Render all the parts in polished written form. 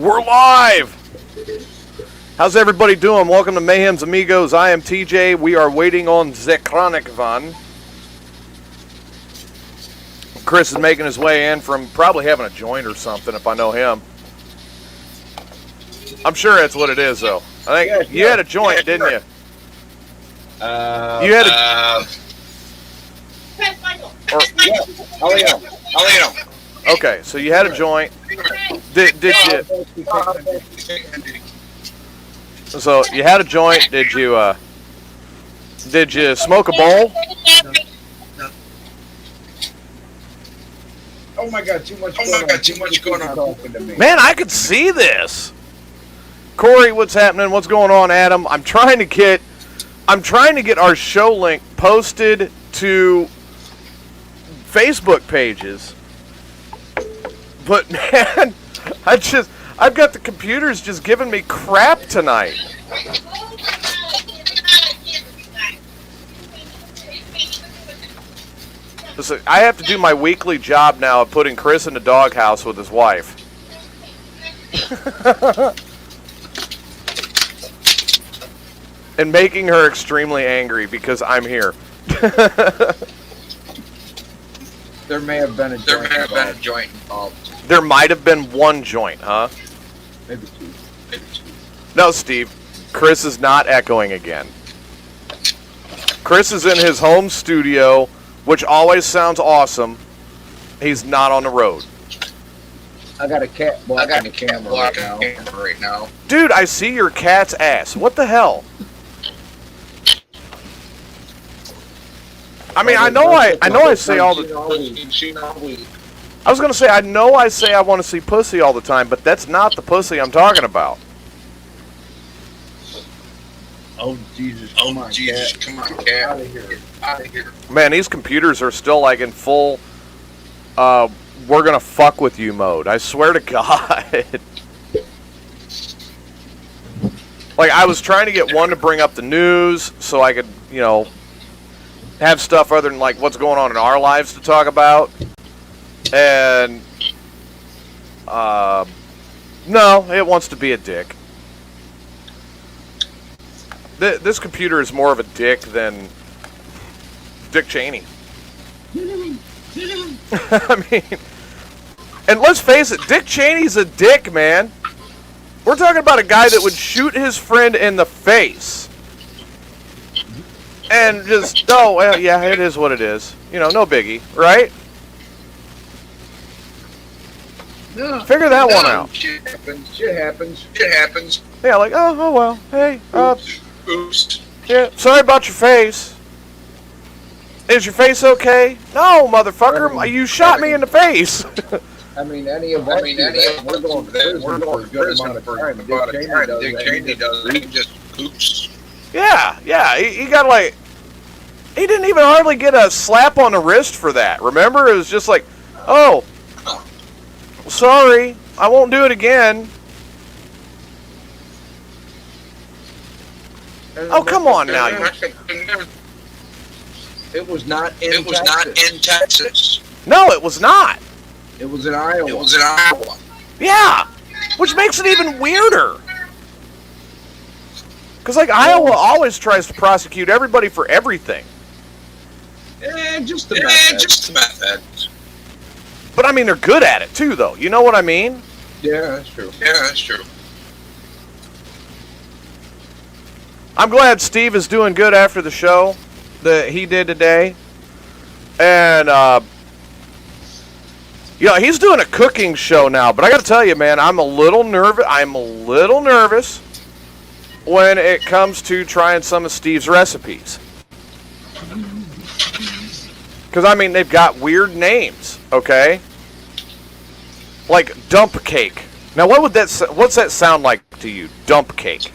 We're live! How's everybody doing? Welcome to Mayhem's Amigos. I am TJ. We are waiting on the Chronic Van. Chris is making his way in from probably having a joint or something, if I know him. I'm sure that's what it is, though. I think you had a joint, didn't you? You had a... Okay, so you had a joint. Did you? So you had a joint. Did you smoke a bowl? Oh my God! Too much going on. Man, I could see this. Corey, what's happening? What's going on, Adam? I'm trying to get our show link posted to Facebook pages. But man, I've got the computers just giving me crap tonight. Listen, I have to do my weekly job now of putting Chris in the doghouse with his wife. And making her extremely angry because I'm here. There may have been a joint involved. There might have been one joint, huh? Maybe two. No, Steve. Chris is not echoing again. Chris is in his home studio, which always sounds awesome. He's not on the road. I got a cat blocking the camera right now. Dude, I see your cat's ass. What the hell? I mean, I know I say all the... I was going to say, I know I say I want to see pussy all the time, but that's not the pussy I'm talking about. Oh, Jesus. Come on, cat. Out of here. Man, these computers are still like in full, we're going to fuck with you mode. I swear to God. Like, I was trying to get one to bring up the news so I could, have stuff other than like what's going on in our lives to talk about. And no, it wants to be a dick. This computer is more of a dick than Dick Cheney. I mean, and let's face it, Dick Cheney's a dick, man. We're talking about a guy that would shoot his friend in the face. And just, oh, well, yeah, it is what it is. No biggie, right? No, figure that one out. Shit happens. Yeah, like, oh well, hey, Oops. yeah, sorry about your face. Is your face okay? No, motherfucker, you shot me in the face. I mean, any of us, we're going to prison for a good amount of time. Dick Cheney does it. He just oops. Yeah, he got like, he didn't even hardly get a slap on the wrist for that. Remember, it was just like, oh, sorry, I won't do it again. Oh, come on now. It was not in Texas. No, it was not. It was in Iowa. Yeah, which makes it even weirder. Because, like, Iowa always tries to prosecute everybody for everything. Just the method. But, I mean, they're good at it, too, though. You know what I mean? Yeah, that's true. I'm glad Steve is doing good after the show that he did today. And, he's doing a cooking show now. But I got to tell you, man, I'm a little nervous when it comes to trying some of Steve's recipes. Because, I mean, they've got weird names, okay? Like dump cake. Now, what's that sound like to you? Dump cake.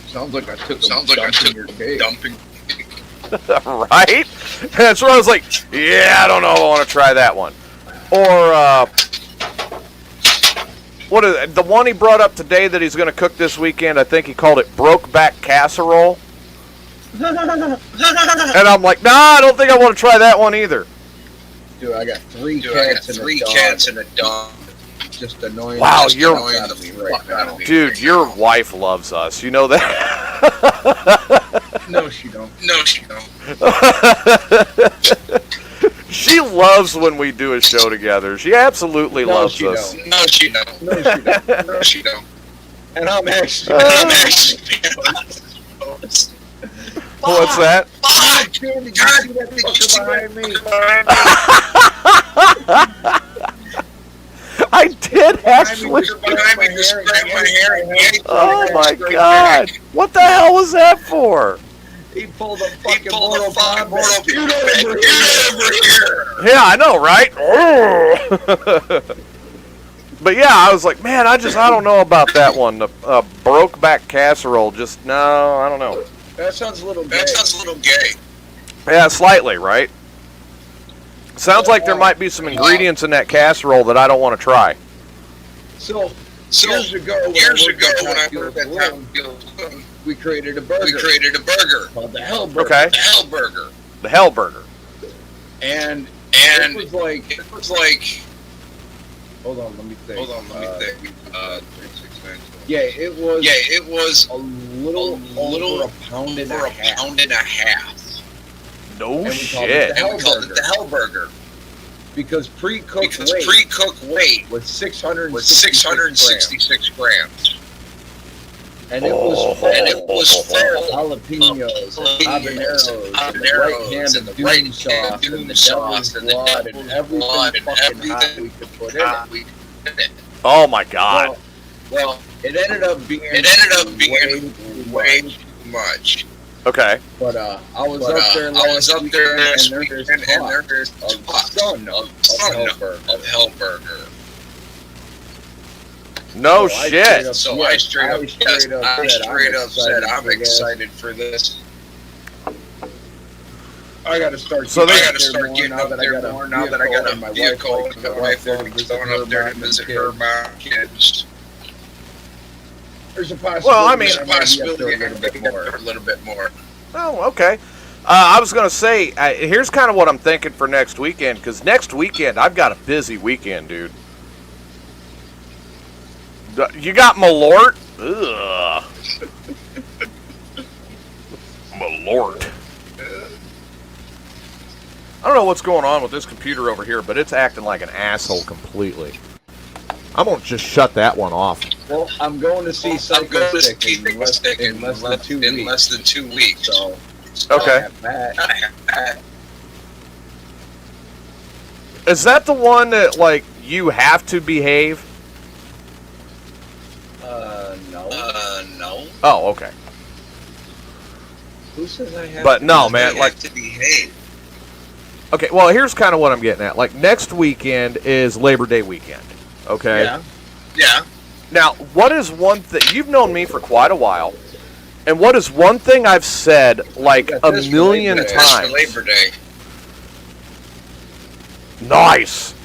Sounds like I took your cake. Dumping. Right? That's where I was like, yeah, I don't know if I want to try that one. Or, what is it? The one he brought up today that he's going to cook this weekend, I think he called it Brokeback Casserole. And I'm like, nah, I don't think I want to try that one either. Dude, I got three cats and a dog. just annoying. Wow, just you're annoying the fuck out of me. Dude, your wife loves us. You know that? No, she don't. No, she don't. She loves when we do a show together. She absolutely loves us. No, she don't. No, she don't. No, she don't. And I'm actually. What's that? God, did you see that fucker behind me? I did actually. Oh my god! What the hell was that for? He pulled a fucking Mortal Kombat. Get over here! Yeah, I know, right? But yeah, I was like, man, I don't know about that one. The Brokeback casserole, just no, I don't know. That sounds a little gay. That sounds a little gay. Yeah, slightly, right? Sounds like there might be some ingredients in that casserole that I don't want to try. So years ago, when I worked at Top Field, we created a burger. Called the Hell Burger. Okay. The Hell Burger. And it was like. Hold on, let me think. 3, 6, 9, 12. Yeah, it was a little over a pound and a half. No shit. And we called it the Hell Burger. Because pre-cooked weight was 666 grams. And it was full of jalapenos, habaneros, and the right hand of doom sauce, and the devil's blood, and everything hot we could put in it. Oh my god. Well, it ended up being way too much. Okay. But I was up there last weekend, and there's talk of Hell Burger. No shit. I straight up said, I'm excited for this. I gotta start getting up there more now that I got a vehicle. My wife going up there to visit her kids. There's a possibility. Well, I mean, a little bit more. Oh, okay. I was going to say, here's kind of what I'm thinking for next weekend, because next weekend, I've got a busy weekend, dude. You got Malort? Ugh. Malort. I don't know what's going on with this computer over here, but it's acting like an asshole completely. I'm going to just shut that one off. Well, I'm going to see Psycho Stick in less than 2 weeks. So okay. Is that the one that, like, you have to behave? No. No. Oh, okay. Who says I have but no, man, like to behave? Okay, well, here's kind of what I'm getting at. Like, next weekend is Labor Day weekend, okay? Yeah. Now, what is one thing... You've known me for quite a while, and what is one thing I've said, like, a million times? Labor Day. Nice!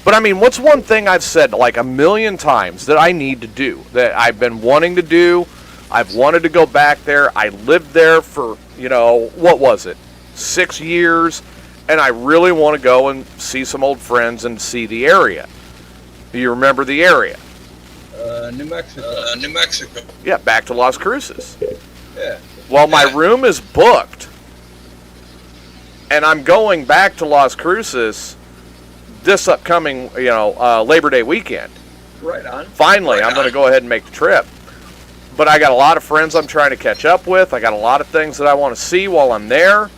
But, I mean, what's one thing I've said, like, a million times that I need to do, that I've been wanting to do, I've wanted to go back there, I lived there for, you know, what was it? 6 years, and I really want to go and see some old friends and see the area. Do you remember the area? New Mexico. Yeah, back to Las Cruces. Yeah. Well, my room is booked, and I'm going back to Las Cruces this upcoming, Labor Day weekend. Right on. Finally, I'm going to go ahead and make the trip. But I got a lot of friends I'm trying to catch up with. I got a lot of things that I want to see while I'm there.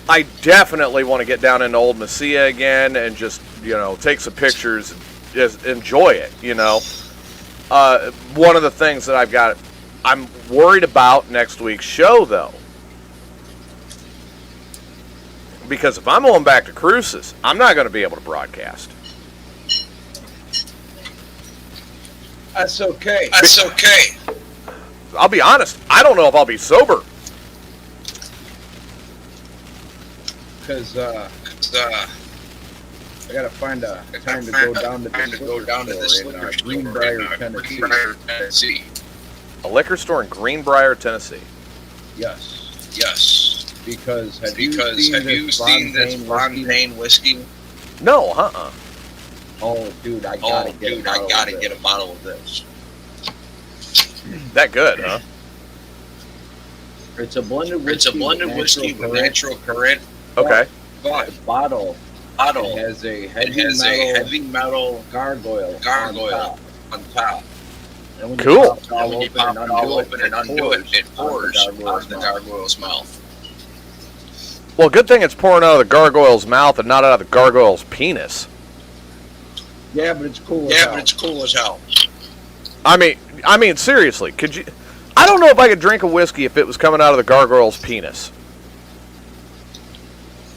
I definitely want to get down into Old Mesilla again and just, take some pictures and just enjoy it, One of the things that I'm worried about next week's show, though. Because if I'm going back to Cruces, I'm not going to be able to broadcast. That's okay. I'll be honest, I don't know if I'll be sober. Because I gotta find a time to go down to this liquor store in Greenbrier, Tennessee. A liquor store in Greenbrier, Tennessee. Yes. Because have you seen this Fontaine whiskey? No, Oh, dude, I gotta get a bottle of this. That good, huh? It's a blended whiskey with natural currant. Okay. But bottle it has a heavy metal gargoyle on top. And when cool. You pop it all open and undo it, it pours out of the gargoyle's mouth. Well, good thing it's pouring out of the gargoyle's mouth and not out of the gargoyle's penis. Yeah, but it's cool as hell. I mean, seriously, could you? I don't know if I could drink a whiskey if it was coming out of the gargoyle's penis.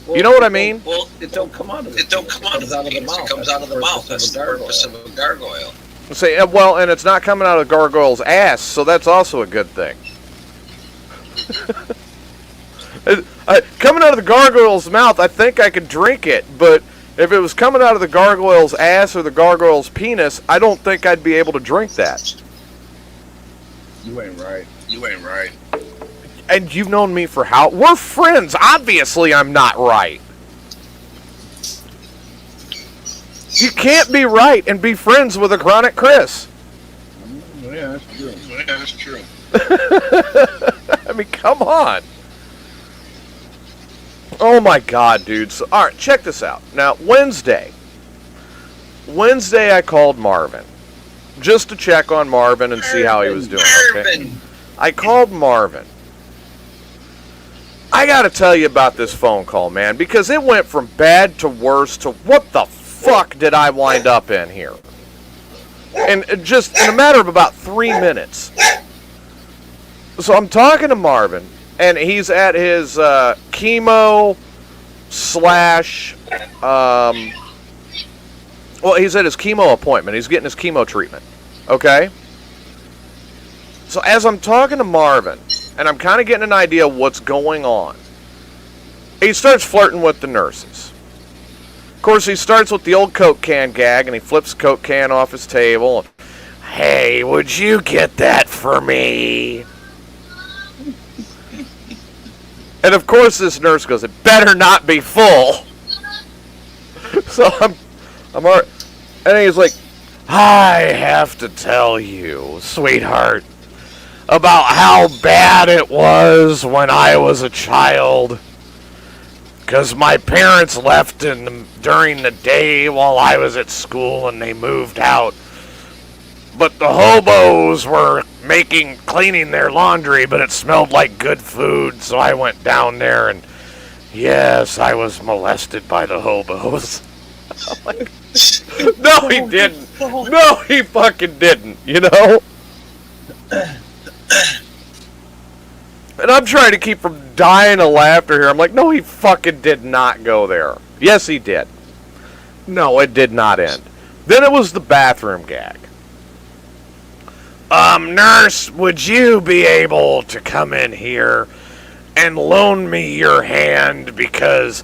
Well, you know what I mean? Well, it don't come out of the penis. It comes out of the mouth. That's the purpose of a gargoyle. Say, well, and it's not coming out of the gargoyle's ass, so that's also a good thing. Coming out of the gargoyle's mouth, I think I could drink it, but if it was coming out of the gargoyle's ass or the gargoyle's penis, I don't think I'd be able to drink that. You ain't right. And you've known me for how? We're friends. Obviously, I'm not right. You can't be right and be friends with a chronic Chris. Yeah, that's true. I mean, come on. Oh my God, dude. So, all right, check this out. Now, Wednesday, I called Marvin just to check on Marvin and see how he was doing. Okay? I called Marvin. I got to tell you about this phone call, man, because it went from bad to worse to what the fuck did I wind up in here? And just in a matter of about 3 minutes. So I'm talking to Marvin, and he's at his chemo slash, well, he's at his chemo appointment. He's getting his chemo treatment, okay? So as I'm talking to Marvin, and I'm kind of getting an idea of what's going on, he starts flirting with the nurses. Of course, he starts with the old Coke can gag, and he flips the Coke can off his table. Hey, would you get that for me? And of course, this nurse goes, it better not be full. So I'm all right. And he's like, I have to tell you, sweetheart, about how bad it was when I was a child. Because my parents left during the day while I was at school and they moved out. But the hobos were cleaning their laundry, but it smelled like good food, so I went down there and yes, I was molested by the hobos. I'm like, no, he didn't. No, he fucking didn't, you know? And I'm trying to keep from dying of laughter here. I'm like, no, he fucking did not go there. Yes, he did. No, it did not end. Then it was the bathroom gag. Nurse, would you be able to come in here and loan me your hand because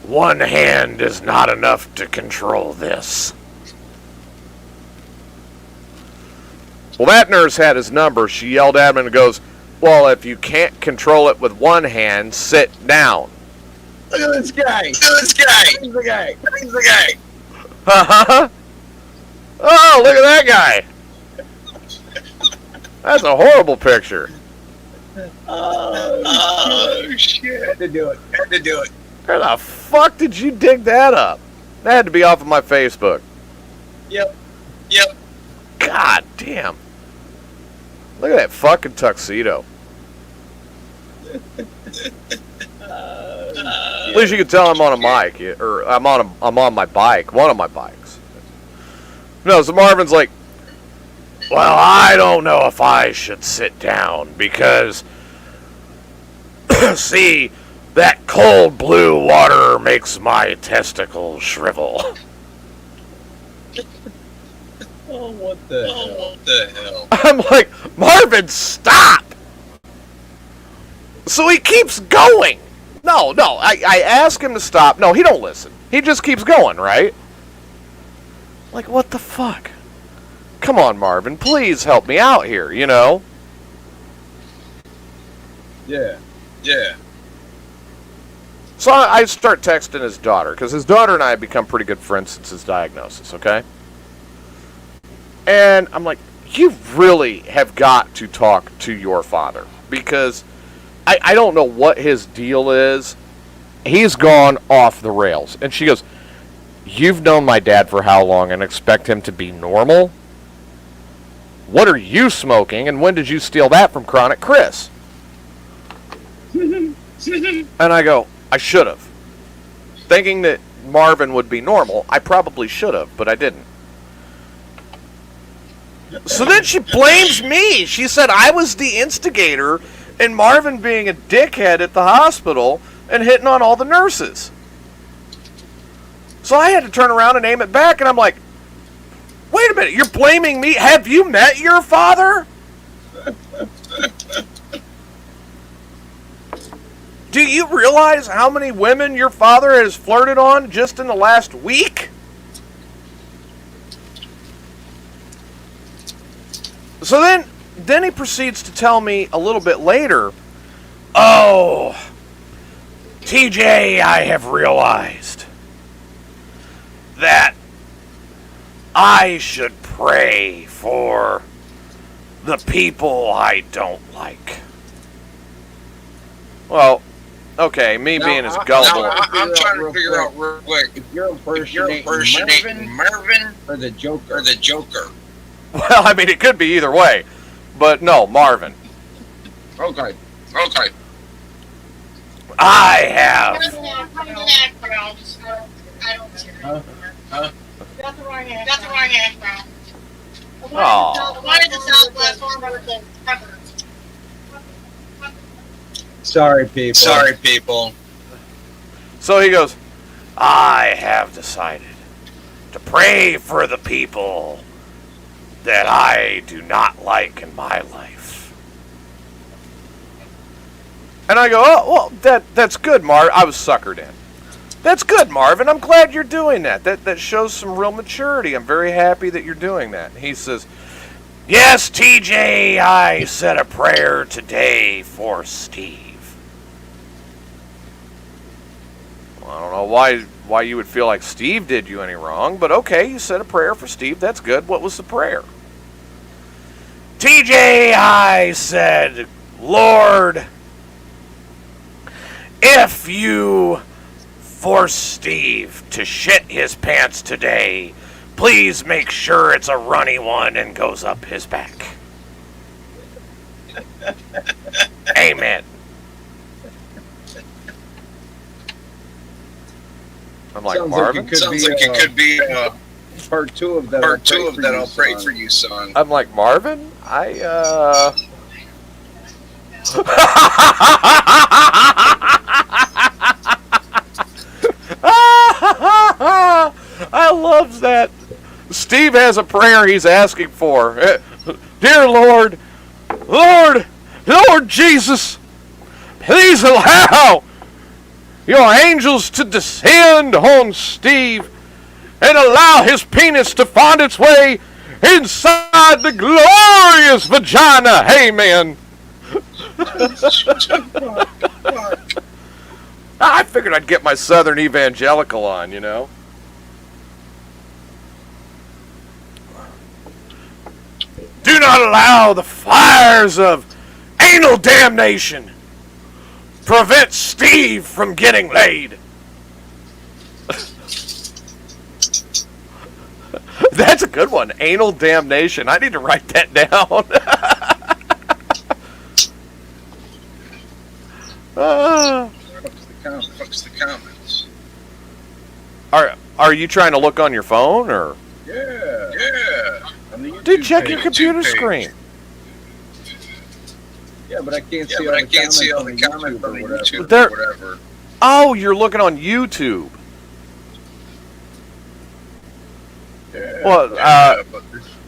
one hand is not enough to control this? Well, that nurse had his number. She yelled at him and goes, well, if you can't control it with one hand, sit down. Look at this guy. He's the guy. Uh-huh. Oh, look at that guy. That's a horrible picture. Oh, shit. Had to do it. Where the fuck did you dig that up? That had to be off of my Facebook. Yep. God damn. Look at that fucking tuxedo. At least you can tell I'm on a mic, or I'm on my bike, one of my bikes. No, so Marvin's like, well, I don't know if I should sit down because, see, that cold blue water makes my testicles shrivel. Oh, what the hell? I'm like, Marvin, stop! So he keeps going. No, I ask him to stop. No, he don't listen. He just keeps going, right? Like, what the fuck? Come on, Marvin, please help me out here, you know? Yeah. So I start texting his daughter, because his daughter and I have become pretty good friends since his diagnosis, okay? And I'm like, you really have got to talk to your father, because I don't know what his deal is. He's gone off the rails. And she goes, you've known my dad for how long and expect him to be normal? What are you smoking, and when did you steal that from Chronic Chris? And I go, I should have. Thinking that Marvin would be normal, I probably should have, but I didn't. So then she blames me. She said I was the instigator in Marvin being a dickhead at the hospital and hitting on all the nurses. So I had to turn around and aim it back, and I'm like, wait a minute, you're blaming me? Have you met your father? Do you realize how many women your father has flirted on just in the last week? So then he proceeds to tell me a little bit later, oh, TJ, I have realized that I should pray for the people I don't like. Well, okay, me now, being as gullible. I'm trying to figure out real quick if you're impersonating Marvin or the Joker. Well, I mean, it could be either way, but no, Marvin. Okay. I have. Got the wrong hand, bro. Oh. One of the Southwest, one of the Pepper. Sorry, people. So he goes, I have decided to pray for the people that I do not like in my life. And I go, oh, well, that's good, Marv. I was suckered in. That's good, Marvin. I'm glad you're doing that. That shows some real maturity. I'm very happy that you're doing that. He says, yes, TJ, I said a prayer today for Steve. Well, I don't know why you would feel like Steve did you any wrong, but okay, you said a prayer for Steve. That's good. What was the prayer? TJ, I said, Lord, if you force Steve to shit his pants today, please make sure it's a runny one and goes up his back. Amen. I'm like, Marvin? Sounds like it could be part two of that. I'll pray for you, son. I'm like, Marvin? I love that. Steve has a prayer he's asking for. Dear Lord Jesus, please allow your angels to descend on Steve and allow his penis to find its way inside the glorious vagina. Amen. I figured I'd get my Southern evangelical on, you know. Do not allow the fires of anal damnation prevent Steve from getting laid. That's a good one. Anal damnation. I need to write that down. Fucks the comments. Are you trying to look on your phone or? Yeah. Dude, check your computer screen. Yeah, but I can't see all the comments on YouTube or whatever. Oh, you're looking on YouTube. Yeah, well,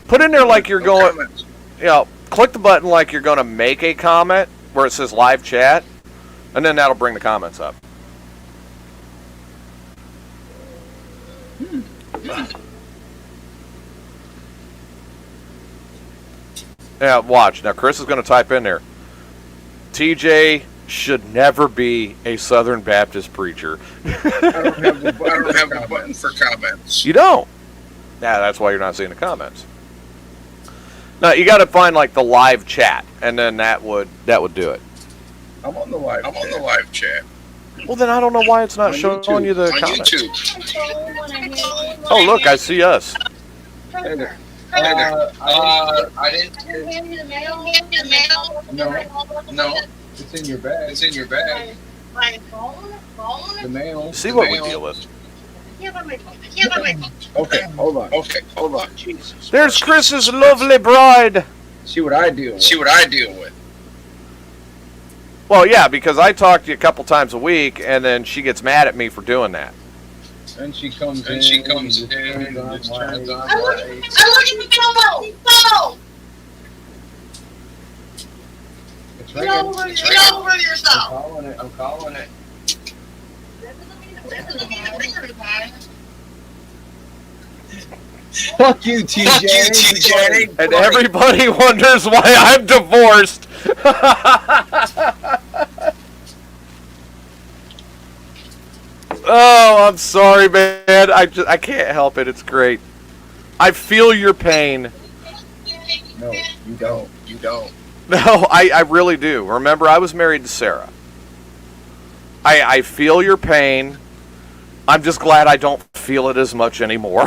put in there like you're going. Click the button like you're going to make a comment where it says live chat, and then that'll bring the comments up. Yeah, watch. Now, Chris is going to type in there. TJ should never be a Southern Baptist preacher. I don't have the button for comments. You don't. Yeah, that's why you're not seeing the comments. No, you got to find like the live chat, and then that would do it. I'm on the live chat. Well, then I don't know why it's not showing you the comments. YouTube. Oh, look, I see us. Hey there. I didn't. No. It's in your bag. The mail. See what we deal with. Okay, hold on. Jesus. There's Chris's lovely bride. See what I deal with. Well, yeah, because I talk to you a couple times a week, and then she gets mad at me for doing that. And she comes in. I'm looking for Gilmo. It's Get right over yourself. I'm calling it. Fuck you, TJ. And everybody wonders why I'm divorced. Oh, I'm sorry, man. I can't help it. It's great. I feel your pain. No, you don't. No, I really do. Remember, I was married to Sarah. I feel your pain. I'm just glad I don't feel it as much anymore.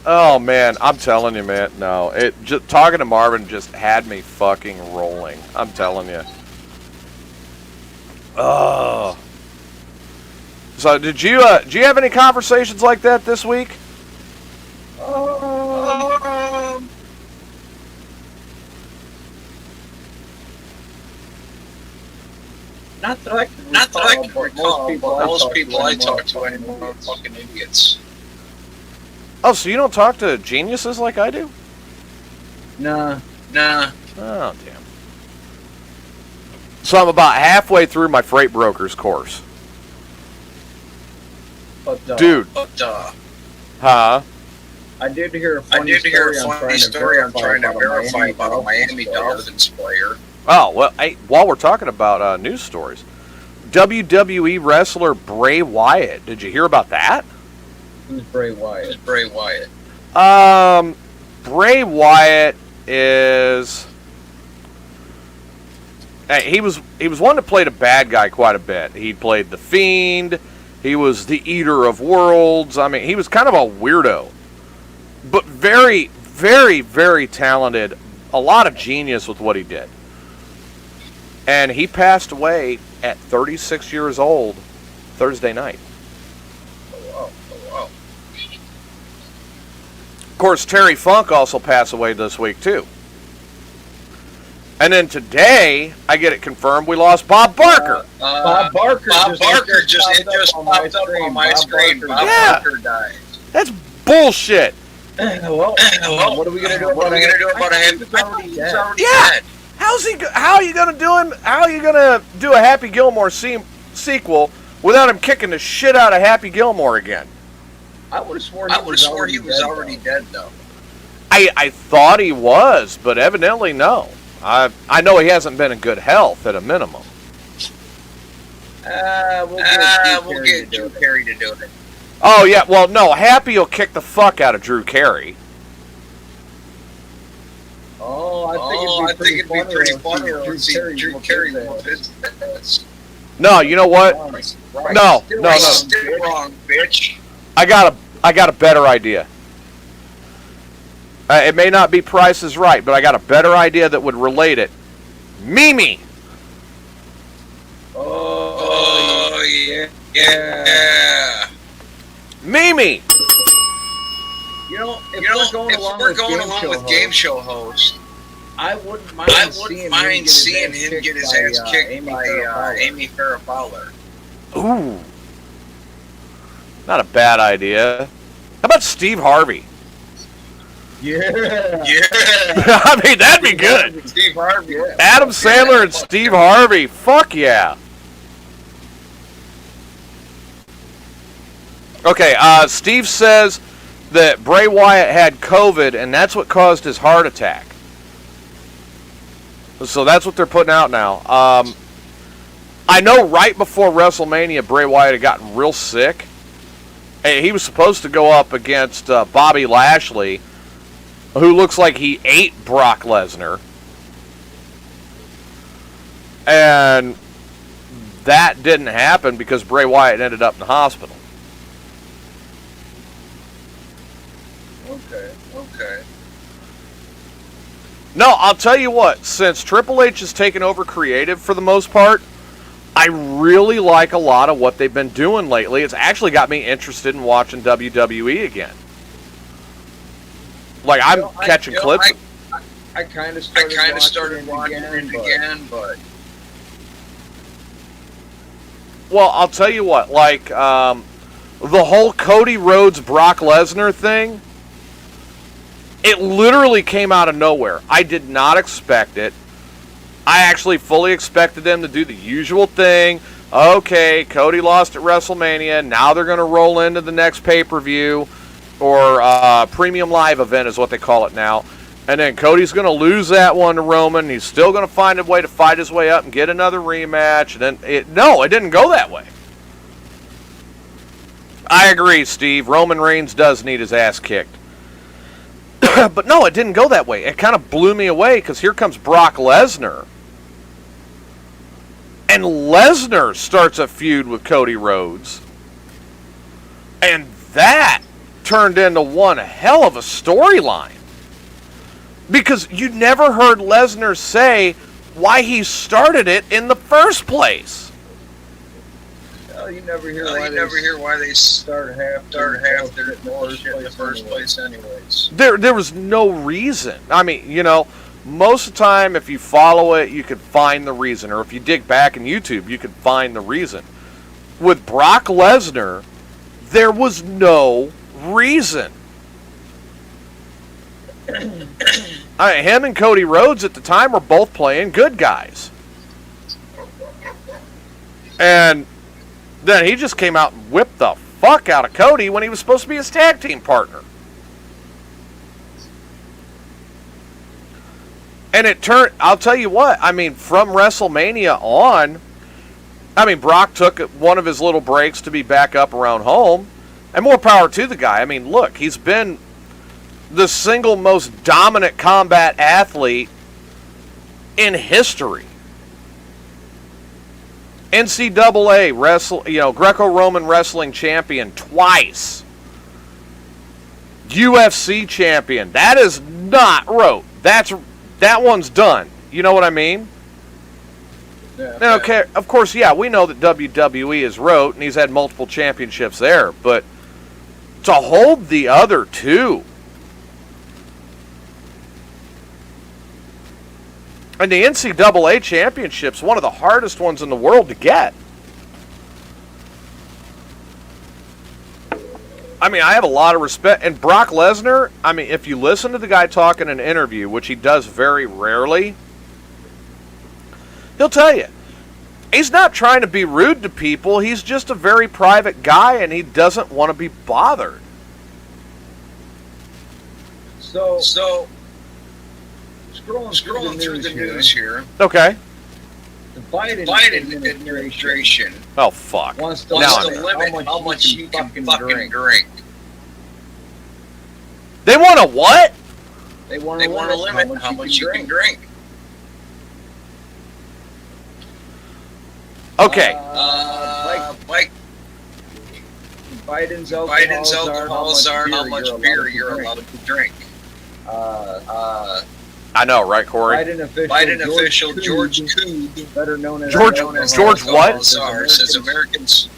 Oh man, I'm telling you, man. No, talking to Marvin just had me fucking rolling. I'm telling you. Oh. So did you have any conversations like that this week? Not that I can recall, but most people I talk to anymore are fucking idiots. Oh, so you don't talk to geniuses like I do? Nah. Oh, damn. So I'm about halfway through my freight broker's course. Dude. Huh? I did hear a funny story. I'm trying to verify about a Miami Dolphins player. Oh, well, hey, while we're talking about news stories, WWE wrestler Bray Wyatt. Did you hear about that? Who's Bray Wyatt? Bray Wyatt is... Hey, he was one that played a bad guy quite a bit. He played the Fiend. He was the Eater of Worlds. I mean, he was kind of a weirdo. But very, very, very talented. A lot of genius with what he did. And he passed away at 36 years old Thursday night. Oh, wow. Of course, Terry Funk also passed away this week, too. And then today, I get it confirmed, we lost Bob Barker. Bob Barker just popped up on my screen. Bob Barker died. That's bullshit. Well, what are we gonna do about him? He's already dead. How are you gonna do a Happy Gilmore sequel without him kicking the shit out of Happy Gilmore again? I would have sworn he was already dead, though. I thought he was, but evidently no. I know he hasn't been in good health at a minimum. We'll get Drew Carey to do it. Oh yeah, well no, Happy will kick the fuck out of Drew Carey. I think it'd be pretty funny to see Drew Carey whoop his ass. No, you know what? Right. No. Still wrong, bitch. I got a better idea. It may not be Price is Right, but I got a better idea that would relate it. Mimi. Oh yeah. Mimi. You know, if we're going along with game show host, I wouldn't mind seeing him get his ass kicked by Amy Farrah Fowler. Ooh. Not a bad idea. How about Steve Harvey? Yeah. I mean, that'd be good. Steve Harvey. Yeah. Adam Sandler and Steve Harvey. Fuck yeah. Okay, Steve says that Bray Wyatt had COVID, and that's what caused his heart attack. So that's what they're putting out now. I know right before WrestleMania, Bray Wyatt had gotten real sick. He was supposed to go up against Bobby Lashley, who looks like he ate Brock Lesnar. And that didn't happen because Bray Wyatt ended up in the hospital. Okay. No, I'll tell you what, since Triple H has taken over creative for the most part, I really like a lot of what they've been doing lately. It's actually got me interested in watching WWE again. Like, I'm catching clips. I kind of started watching it again, but... Well, I'll tell you what, like, the whole Cody Rhodes Brock Lesnar thing, it literally came out of nowhere. I did not expect it. I actually fully expected them to do the usual thing. Okay, Cody lost at WrestleMania. Now they're going to roll into the next pay-per-view, or premium live event is what they call it now. And then Cody's going to lose that one to Roman. He's still going to find a way to fight his way up and get another rematch. And then it didn't go that way. I agree, Steve. Roman Reigns does need his ass kicked. But no, it didn't go that way. It kind of blew me away because here comes Brock Lesnar. And Lesnar starts a feud with Cody Rhodes. And that turned into one hell of a storyline. Because you never heard Lesnar say why he started it in the first place. Well, you never hear why they start half their bullshit in the first place anyways. There was no reason. I mean, you know, most of the time if you follow it, you could find the reason. Or if you dig back in YouTube, you could find the reason. With Brock Lesnar, there was no reason. Him and Cody Rhodes at the time were both playing good guys. And then he just came out and whipped the fuck out of Cody when he was supposed to be his tag team partner. And it turned, I'll tell you what, I mean, from WrestleMania on, I mean, Brock took one of his little breaks to be back up around home. And more power to the guy. I mean, look, he's been the single most dominant combat athlete in history. NCAA Greco-Roman wrestling champion twice. UFC champion. That is not rote. That one's done. You know what I mean? Yeah. Now, okay, of course, yeah, we know that WWE is rote, and he's had multiple championships there, but to hold the other two, and the NCAA championship's one of the hardest ones in the world to get. I mean, I have a lot of respect. And Brock Lesnar, I mean, if you listen to the guy talk in an interview, which he does very rarely, he'll tell you, he's not trying to be rude to people. He's just a very private guy, and he doesn't want to be bothered. So scrolling through the news here. Okay. The Biden administration Oh, fuck. wants to limit how much you can fucking drink. They want to what? They want to limit how much you can drink. Okay. Like Biden's alcohols are how much beer you're allowed to drink. I know, right, Corey? Biden official George Koob, better known as George what? Says Americans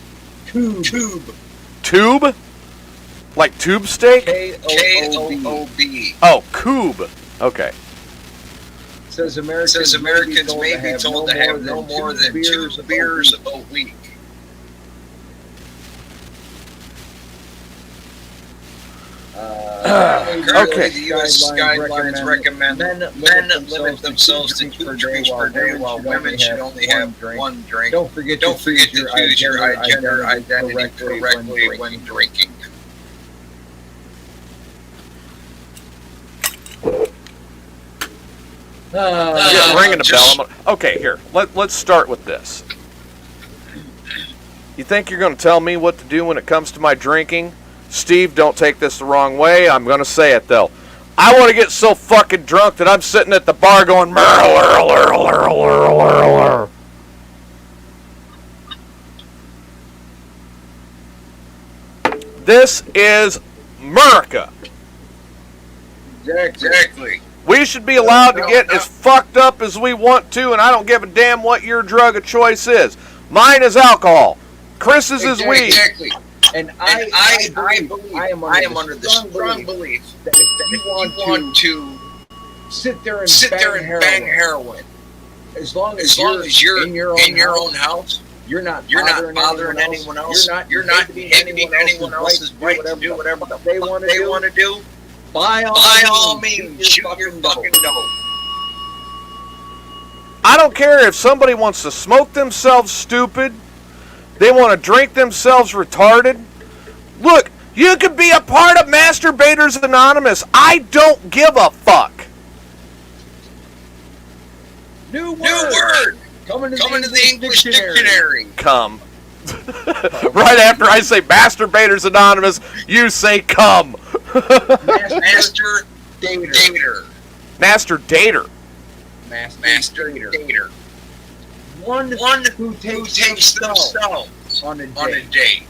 Tube? Like tube steak? K-O-O-B. Oh, Koob. Okay. Says Americans may be told to have no more than 2 beers a week. Okay. The U.S. guidelines recommend men limit themselves to 2 drinks per day, while women should only have 1 drink. Don't forget to use your gender identity correctly when drinking. Yeah, ringing the bell. Okay, here. Let's start with this. You think you're going to tell me what to do when it comes to my drinking? Steve, don't take this the wrong way. I'm going to say it, though. I want to get so fucking drunk that I'm sitting at the bar going, Merle. This is America. Exactly. We should be allowed to get as fucked up as we want to, and I don't give a damn what your drug of choice is. Mine is alcohol. Chris's is weed. Exactly. And I believe, I am under the strong belief that if you want to sit there and bang heroin, as long as you're in your own house, you're not bothering anyone else. You're not inhibiting anyone else's right to do whatever they want to do. By all means, shoot your fucking dope. I don't care if somebody wants to smoke themselves stupid, they want to drink themselves retarded. Look, you could be a part of Masturbators Anonymous. I don't give a fuck. New word. Coming to the English dictionary. Come. Right after I say Masturbators Anonymous, you say come. Master dater. Master dater. Master dater. One who takes themselves on a date.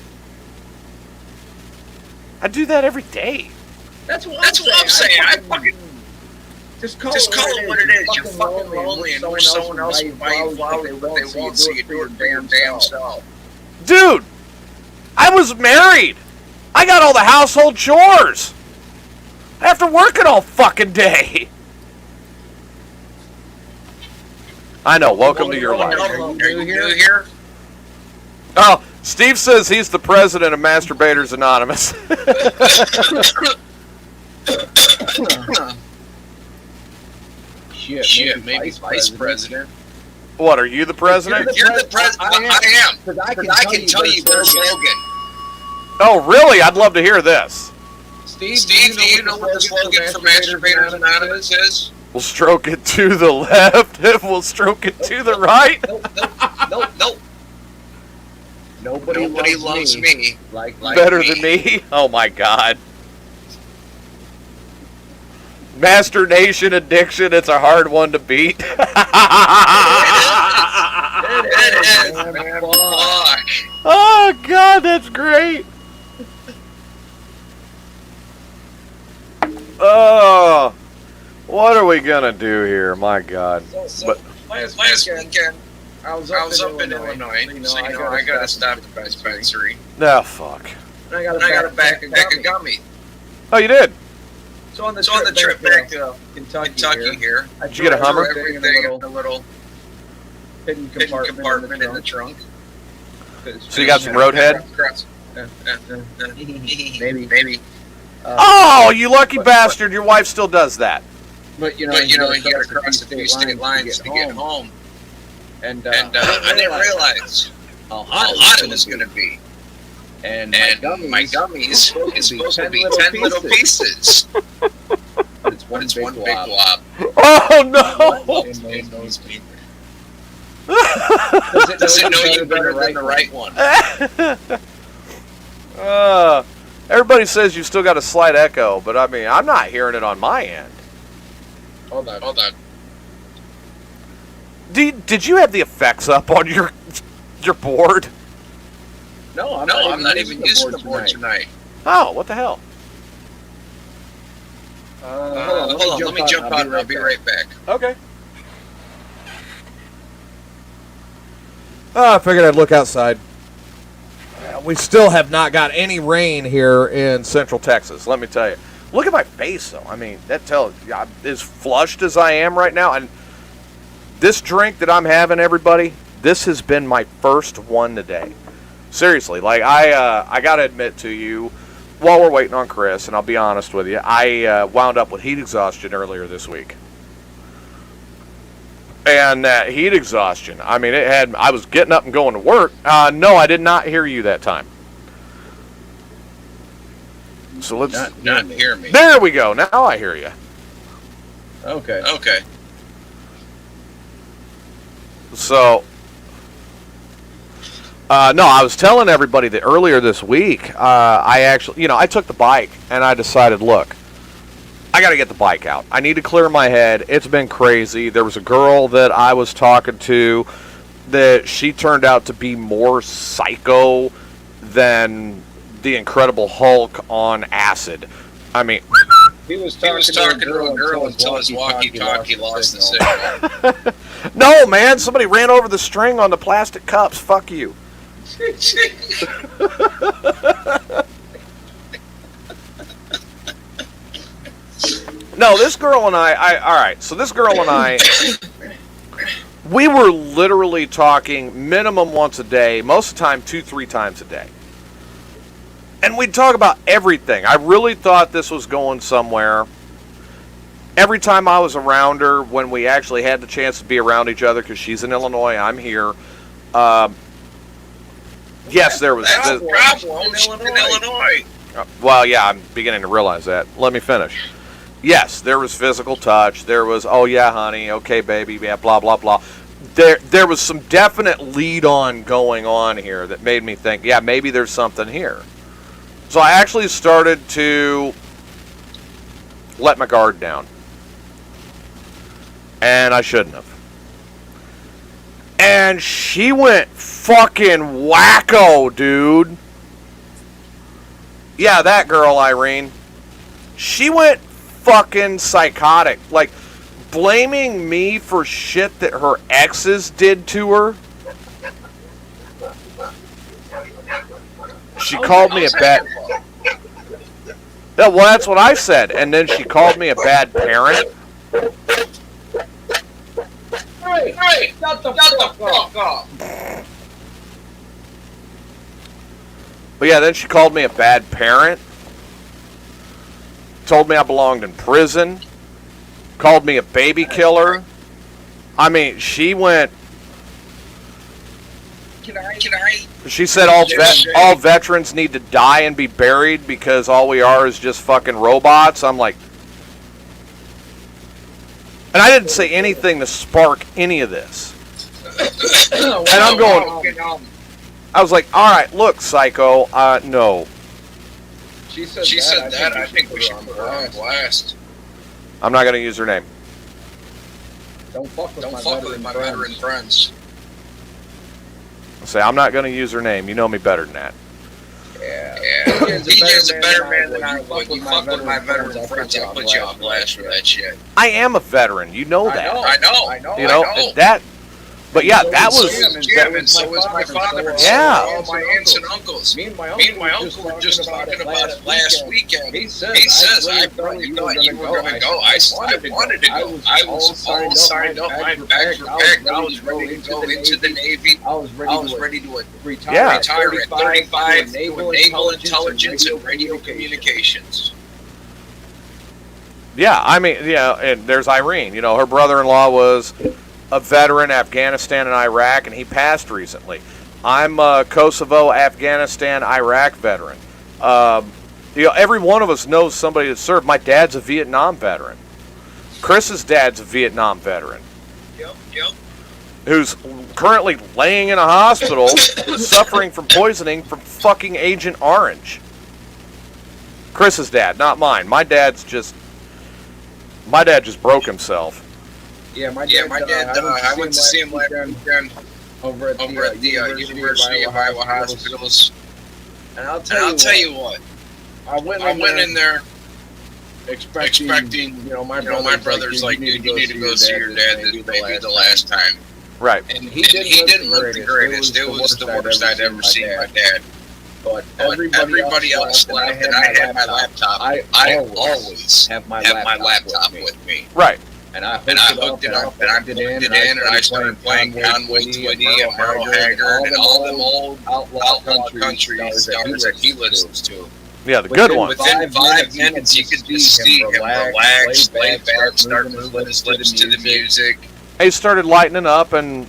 I do that every day. That's what I'm saying. I fucking just call it what it is. You're fucking lonely and wish someone else would buy you flowers, but they won't, so you do your damn self. Dude, I was married. I got all the household chores. After working all fucking day. I know, welcome to your life. Are you here? Oh, Steve says he's the president of Masturbators Anonymous. Shit, maybe vice president. What, are you the president? You're the president. I am. Because I can tell you their slogan. Oh, really? I'd love to hear this. Steve, do you know what the slogan for Masturbators Anonymous is? We'll stroke it to the left, and we'll stroke it to the right. Nope. Nobody loves me like better me. than me? Oh my God. Master Nation addiction, it's a hard one to beat. It is. Man. Fuck. Oh God, that's great. Oh, what are we gonna do here? My God. But last weekend, I was up in Illinois, so you know I gotta stop at the dispensary. Oh fuck. And I got a pack of gummy. Oh, you did? So on the trip back to Kentucky here, did you get a Hummer? Everything in a little hidden compartment in the trunk. So you got some Roadhead? Maybe. Oh, you lucky bastard! Your wife still does that. But you gotta cross a few state lines to get home. And I didn't realize how hot it was gonna be. And my gummies is supposed to be 10 little pieces. But it's one big blob. Oh no! Does it know you better than the right one? Everybody says you still got a slight echo, but I mean, I'm not hearing it on my end. Hold on. Did you have the effects up on your board? No, I'm not even using the board tonight. Oh, what the hell? Hold on, let me jump out and I'll be right back. Okay. I figured I'd look outside. We still have not got any rain here in Central Texas, let me tell you. Look at my face, though. I mean, that tells you, as flushed as I am right now. And this drink that I'm having, everybody, this has been my first one today. Seriously, like, I got to admit to you, while we're waiting on Chris, and I'll be honest with you, I wound up with heat exhaustion earlier this week. And that heat exhaustion, I mean, I was getting up and going to work. No, I did not hear you that time. So let's not hear me. There we go. Now I hear you. Okay. So, no, I was telling everybody that earlier this week, I actually, I took the bike and I decided, look, I got to get the bike out. I need to clear my head. It's been crazy. There was a girl that I was talking to that she turned out to be more psycho than the Incredible Hulk on acid. I mean, he was talking to a girl until his walkie-talkie lost the signal. No, man, somebody ran over the string on the plastic cups. Fuck you. No, this girl and all right, so this girl and I, we were literally talking minimum once a day, most of the time 2-3 times a day. And we'd talk about everything. I really thought this was going somewhere. Every time I was around her, when we actually had the chance to be around each other, because she's in Illinois, I'm here. Yes, there was. That's a problem in Illinois. Well, yeah, I'm beginning to realize that. Let me finish. Yes, there was physical touch. There was, oh yeah, honey, okay, baby, yeah, blah blah blah. There was some definite lead on going on here that made me think, yeah, maybe there's something here. So I actually started to let my guard down. And I shouldn't have. And she went fucking wacko, dude. Yeah, that girl, Irene. She went fucking psychotic. Like, blaming me for shit that her exes did to her. She called me a bad... Yeah, well, that's what I said. And then she called me a bad parent. Hey, shut the fuck up. But yeah, then she called me a bad parent. Told me I belonged in prison. Called me a baby killer. I mean, she went... Can I? She said all veterans need to die and be buried because all we are is just fucking robots. I'm like... And I didn't say anything to spark any of this. And I'm going... I was like, alright, look, psycho, no. She said that. I think we should put her on blast. I'm not going to use her name. Don't fuck with my veteran friends. I say, I'm not going to use her name. You know me better than that. Yeah. DJ's a better man than I would. You fuck with my veteran friends, I'll put you on blast for that shit. I am a veteran. You know that. I know. You know, that... But yeah, that was... And so was my father. Yeah. All my aunts and uncles. Me and my uncle were just talking about it last weekend. He says, I really thought you were going to go. I wanted to go. I was all signed up. My bags were packed. I was ready to go into the Navy. I was ready to retire at 35 doing naval intelligence and radio communications. Yeah, I mean, yeah, and there's Irene. You know, her brother-in-law was a veteran, Afghanistan and Iraq, and he passed recently. I'm a Kosovo, Afghanistan, Iraq veteran. You know, every one of us knows somebody that served. My dad's a Vietnam veteran. Chris's dad's a Vietnam veteran. Yep. Who's currently laying in a hospital suffering from poisoning from fucking Agent Orange. Chris's dad, not mine. My dad just broke himself. Yeah, my dad. I went to see him last weekend over at the University of Iowa Hospitals. And I'll tell you what. I went in there expecting my brother's like, dude, you need to go see your dad. This may be the last time. Right. And he didn't look the greatest. It was the worst I'd ever seen my dad. But everybody else left, and I had my laptop. I always have my laptop with me. Right. And I hooked it up, and I plugged it in, and I started playing Conway Twitty and Merle Haggard and all them old outlaw country stars that he listens to. Yeah, the good ones. Within 5 minutes, you could just see him relax, lay back, start moving his lips to the music. He started lightening up, and...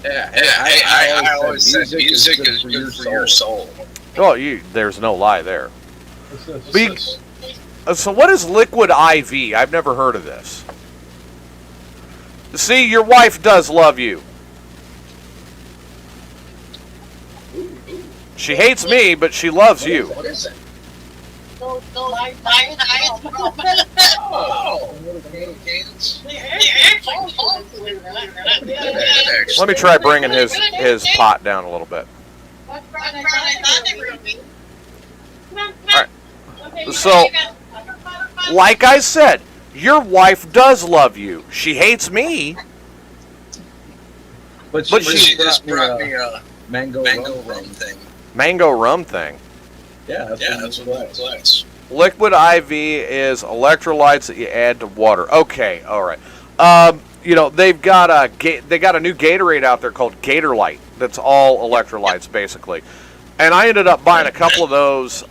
I always said music is good for your soul. Well, there's no lie there. So what is Liquid IV? I've never heard of this. See, your wife does love you. She hates me, but she loves you. What is it? Oh. Let me try bringing his pot down a little bit. Alright. So, like I said, your wife does love you. She hates me. But she just brought me a mango rum thing. Mango rum thing. Yeah, that's what it was. Liquid IV is electrolytes that you add to water. Okay, all right. You know, they've got a new Gatorade out there called Gatorlight. That's all electrolytes basically. And I ended up buying a couple of those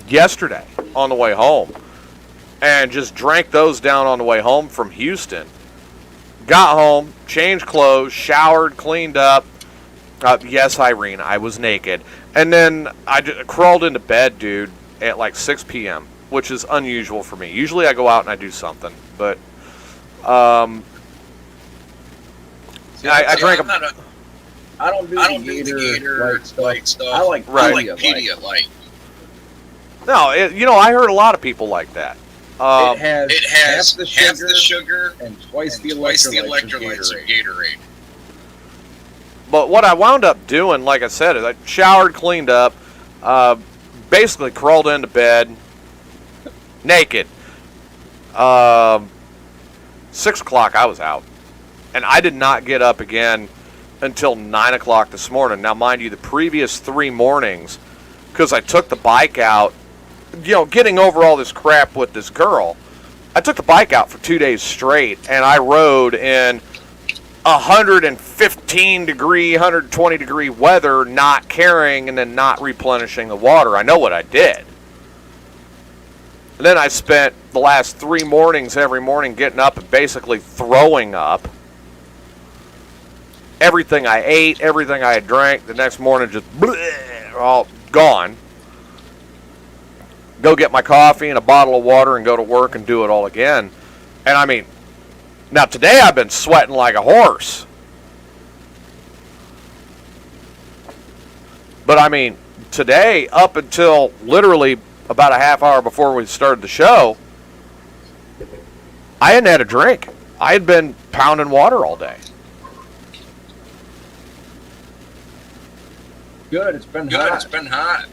yesterday on the way home, and just drank those down on the way home from Houston. Got home, changed clothes, showered, cleaned up. Yes, Irene, I was naked. And then I crawled into bed, dude, at like 6 p.m., which is unusual for me. Usually I go out and I do something, but I drank I don't do the Gator light stuff. I like Pedialyte. No, you know, I heard a lot of people like that. It has half the sugar and twice the electrolytes of Gatorade. But what I wound up doing, like I said, is I showered, cleaned up, basically crawled into bed, naked. 6 o'clock, I was out. And I did not get up again until 9 o'clock this morning. Now, mind you, the previous 3 mornings, because I took the bike out, you know, getting over all this crap with this girl, I took the bike out for 2 days straight, and I rode in 115 degree, 120 degree weather, not carrying and then not replenishing the water. I know what I did. And then I spent the last 3 mornings, every morning, getting up and basically throwing up. Everything I ate, everything I had drank, the next morning just bleh, all gone. Go get my coffee and a bottle of water and go to work and do it all again. And I mean, now today I've been sweating like a horse. But I mean, today up until literally about a half hour before we started the show, I hadn't had a drink. I had been pounding water all day. Good, it's been hot.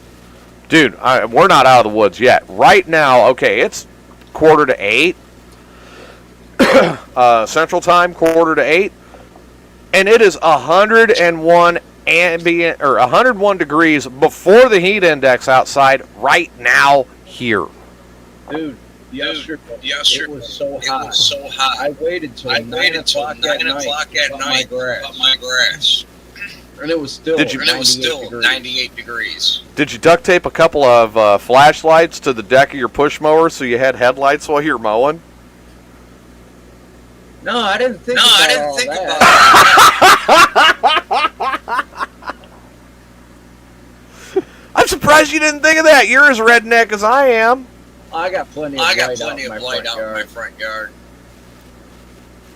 Dude, we're not out of the woods yet. Right now, okay, it's 7:45. Central Time, 7:45, and it is 101 ambient or 101 degrees before the heat index outside right now here. Dude, yesterday it was so hot. I waited till 9 o'clock at night to cut my grass. And it was still 98 degrees. Did you duct tape a couple of flashlights to the deck of your push mower so you had headlights while you were mowing? No, I didn't think about that. I'm surprised you didn't think of that. You're as redneck as I am. I got plenty of light out in my front yard.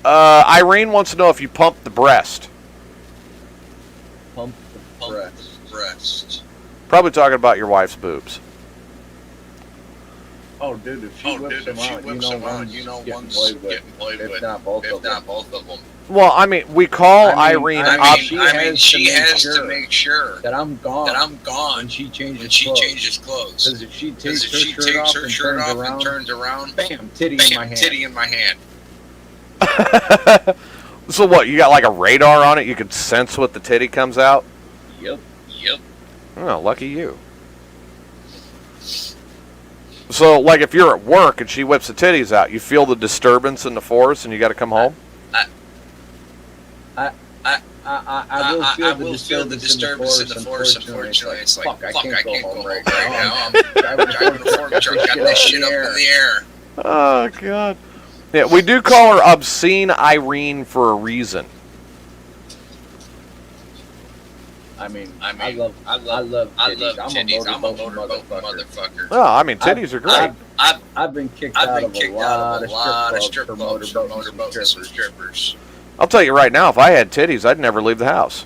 Irene wants to know if you pumped the breast. Pump the breast. Probably talking about your wife's boobs. Oh, dude, if she whips them out, you know one's getting played with. If not both of them. Well, I mean, we call Irene. She has to make sure that I'm gone when she changes clothes. Because if she takes her shirt off and turns around, bam, titty in my hand. So what, you got like a radar on it? You can sense what the titty comes out? Yep. Oh, lucky you. So, like, if you're at work and she whips the titties out, you feel the disturbance in the force and you got to come home? I will feel the disturbance in the force, unfortunately. It's like, fuck, I can't go home right now. I'm driving a fork truck, got this shit up in the air. Oh, God. Yeah, we do call her Obscene Irene for a reason. I love titties. I'm a motorboat motherfucker. Well, I mean, titties are great. I've been kicked out of a lot of strip clubs for motorboats and strippers. I'll tell you right now, if I had titties, I'd never leave the house.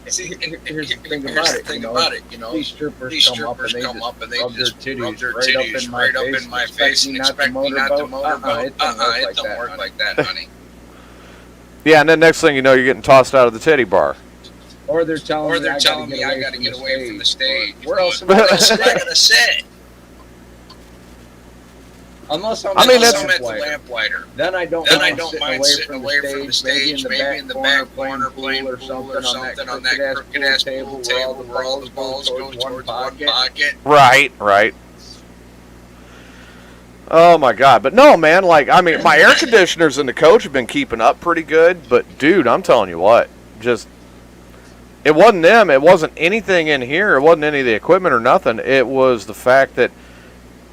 See, here's the thing about it. You know, these troopers come up and they just rub their titties right up in my face and expect me not to motorboat. It don't work like that, honey. Yeah, and then next thing you know, you're getting tossed out of the titty bar. Or they're telling me I got to get away from the stage. Where else am I going to sit? Unless I'm at the lamplighter. Then I don't mind sitting away from the stage, maybe in the back corner playing pool or something on that crooked-ass pool table where all the balls go towards one pocket. Right. Oh, my God. But no, man, like, I mean, my air conditioners and the coach have been keeping up pretty good. But, dude, I'm telling you what, just, it wasn't them. It wasn't anything in here. It wasn't any of the equipment or nothing. It was the fact that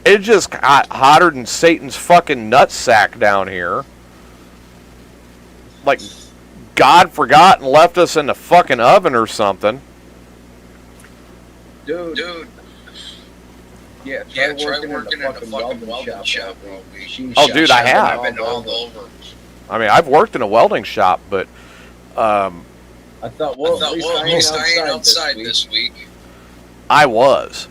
it just got hotter than Satan's fucking nutsack down here. Like, God forgot and left us in the fucking oven or something. Dude. Yeah, try working in the fucking welding shop, bro. Oh, dude, I have. I've been all over. I mean, I've worked in a welding shop, but I thought, at least I ain't outside this week. I was.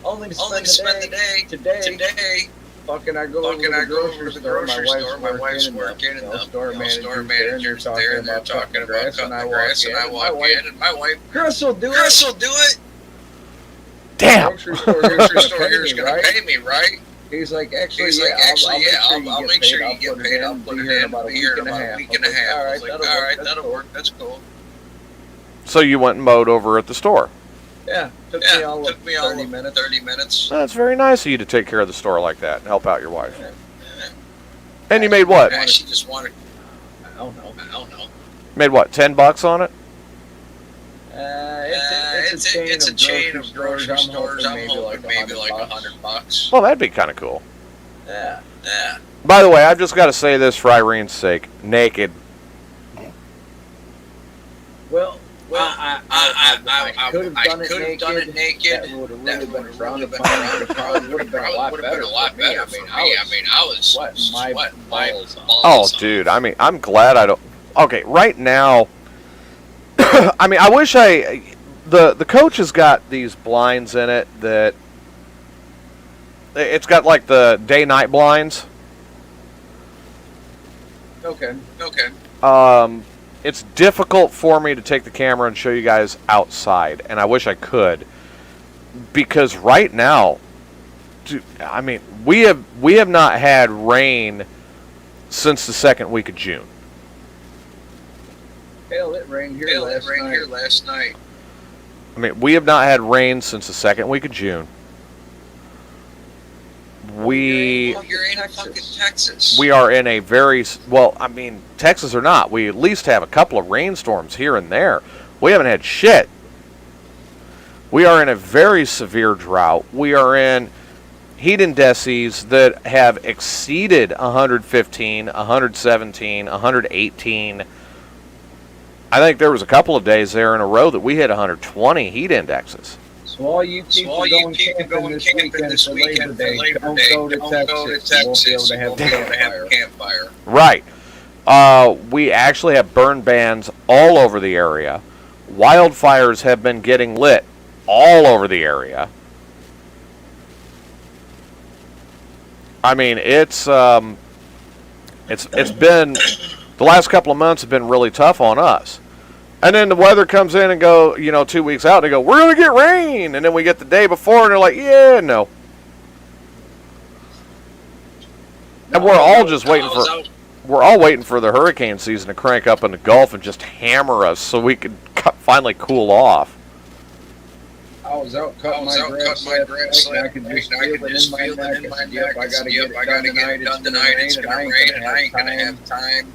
Only to spend the day today. Fucking I go over to the grocery store. My wife's working, and the store manager's there, and they're talking about cutting the grass, and I walk in, and my wife, Chris will do it. Damn. Grocery store here's gonna pay me, right? He's like, actually, I'll make sure you get paid. I'll put it in about a week and a half. All right, that'll work. That's cool. So you went and mowed over at the store? Yeah, took me all 30 minutes. That's very nice of you to take care of the store like that and help out your wife. Yeah. And you made what? She just wanted. I don't know. Made what? $10 on it? It's a chain of grocery stores. I'm hoping maybe like $100. Well, that'd be kind of cool. Yeah. By the way, I've just got to say this for Irene's sake. Naked. Well, I could have done it naked. That would have really been around the pound. Would have been a lot better for me. I mean, I was sweating my balls off. Oh, dude. I mean, I'm glad I don't. Okay, right now. I mean, I wish the coach has got these blinds in it that it's got like the day-night blinds. Okay. It's difficult for me to take the camera and show you guys outside, and I wish I could, because right now, I mean, we have not had rain since the second week of June. Hell, it rained here last night. I mean, we have not had rain since the second week of June. You're in fucking Texas. We are in a very, well, I mean, Texas or not, we at least have a couple of rainstorms here and there. We haven't had shit. We are in a very severe drought. We are in heat indices that have exceeded 115, 117, 118. I think there was a couple of days there in a row that we hit 120 heat indexes. So all you people going camping this weekend for Labor Day, don't go to Texas. You won't be able to have a campfire. Right. We actually have burn bans all over the area. Wildfires have been getting lit all over the area. I mean, it's been, the last couple of months have been really tough on us. And then the weather comes in and go, 2 weeks out, and they go, we're going to get rain. And then we get the day before, and they're like, yeah, no. And we're all just waiting for the hurricane season to crank up in the Gulf and just hammer us so we can finally cool off. I was out cutting my grass last night. I could just feel it in my neck. I got to get it done tonight. It's going to rain, and I ain't going to have time.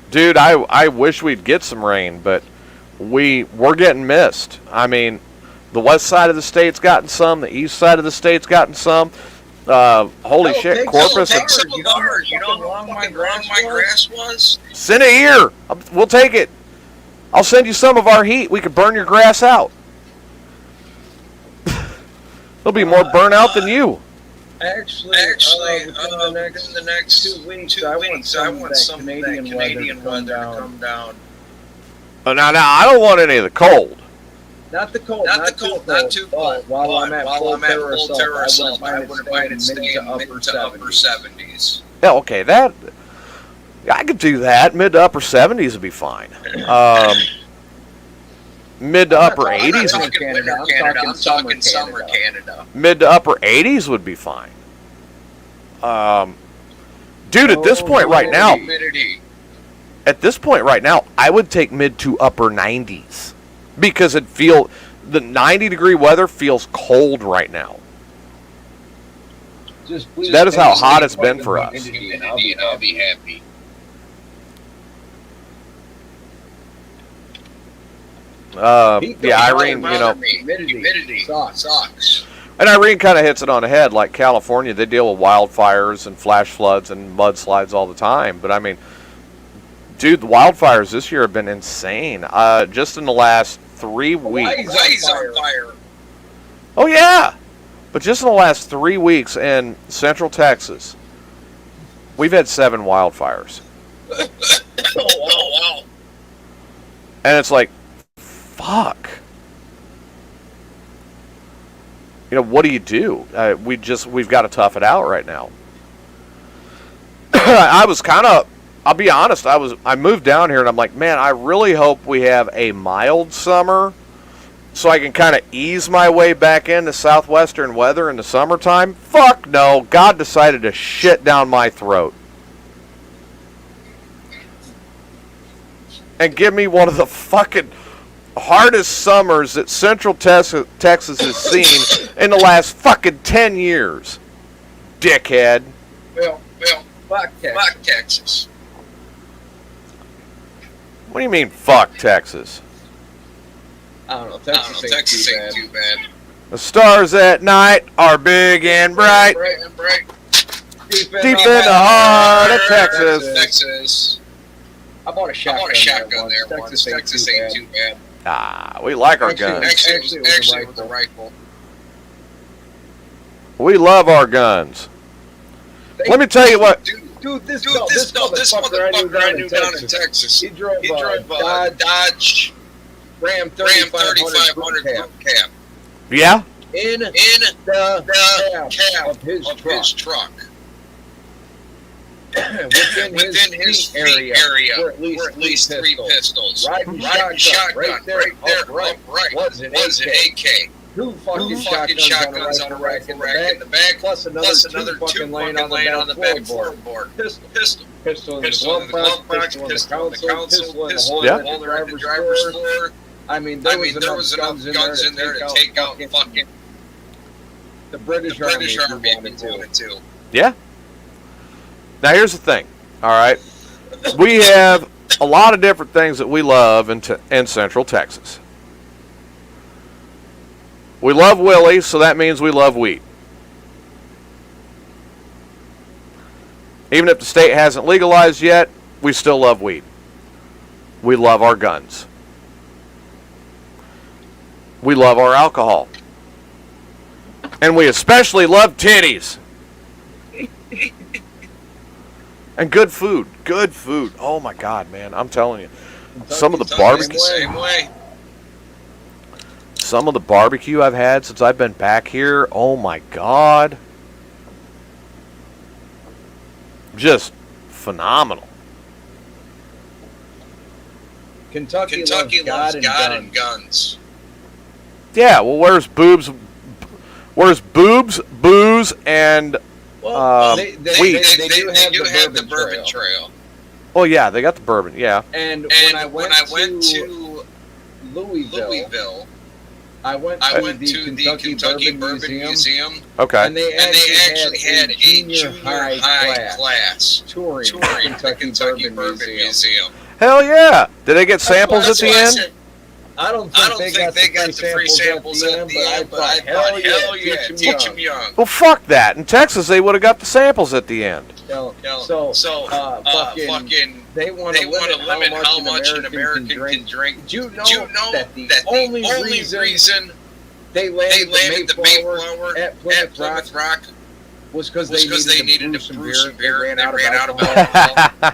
Dude, I wish we'd get some rain, but we're getting missed. I mean, the west side of the state's gotten some, the east side of the state's gotten some. Holy shit, Corpus. You know how long my grass was? Send it here. We'll take it. I'll send you some of our heat. We could burn your grass out. There'll be more burnout than you. Actually, within the next 2 weeks, I want some of that Canadian weather to come down. Oh, now, I don't want any of the cold. Not too cold. While I'm at full terror assault, I wouldn't mind staying mid to upper 70s. Yeah, okay, I could do that. Mid to upper 70s would be fine. Mid to upper 80s. I'm talking summer Canada. Mid to upper 80s would be fine. Dude, at this point right now, I would take mid to upper 90s because the 90-degree weather feels cold right now. That is how hot it's been for us. I'll be happy. Irene, humidity sucks. And Irene kind of hits it on the head. Like California, they deal with wildfires and flash floods and mudslides all the time. But I mean, dude, the wildfires this year have been insane. Just in the last 3 weeks. Hawaii's on fire. Oh yeah, but just in the last 3 weeks in Central Texas, we've had 7 wildfires. Oh wow! And it's like, fuck. What do you do? We've got to tough it out right now. I'll be honest, I moved down here and I'm like, man, I really hope we have a mild summer so I can kind of ease my way back into southwestern weather in the summertime. Fuck no. God decided to shit down my throat. And give me one of the fucking hardest summers that Central Texas has seen in the last fucking 10 years. Dickhead. Well, fuck Texas. What do you mean, fuck Texas? I don't know. Texas ain't too bad. The stars at night are big and bright. Deep in the heart of Texas. I bought a shotgun there once. Texas ain't too bad. We like our guns. Actually, it was a rifle. We love our guns. Let me tell you what. Dude, this motherfucker I knew down in Texas. He drove a Dodge Ram 3500 boot cab. Yeah? In the cab of his truck. Within his feet area were at least 3 pistols. Riding shotgun right there, upright, was an AK. 2 fucking shotguns on a rack in the back, plus another 2 fucking laying on the back floorboard. Pistol in the glove box, pistol in the console, pistol in the driver's floor. I mean, there was enough guns in there to take out fucking the British Army if you wanted to. Yeah. Now here's the thing, all right? We have a lot of different things that we love in Central Texas. We love Willie, so that means we love weed. Even if the state hasn't legalized yet, we still love weed. We love our guns. We love our alcohol. And we especially love titties. And good food. Good food. Oh my God, man. I'm telling you. Some of the barbecue. Same way. Some of the barbecue I've had since I've been back here. Oh my God. Just phenomenal. Kentucky loves God and guns. Yeah, well, where's boobs, booze, and they weed? They do have the bourbon trail. Oh yeah, they got the bourbon. Yeah. And when I went to Louisville, I went to the Kentucky Bourbon Museum. Okay. And they actually had a junior high class touring the Kentucky Bourbon Museum. Hell yeah! Did they get samples at the end? I don't think they got the free samples at the end, but I thought, hell yeah, teach them young. Well, fuck that. In Texas, they would have got the samples at the end. So fucking, they want to limit how much an American can drink. Do you know that the only reason they landed the Mayflower at Plymouth Rock was because they needed to brew some beer. They ran out of alcohol.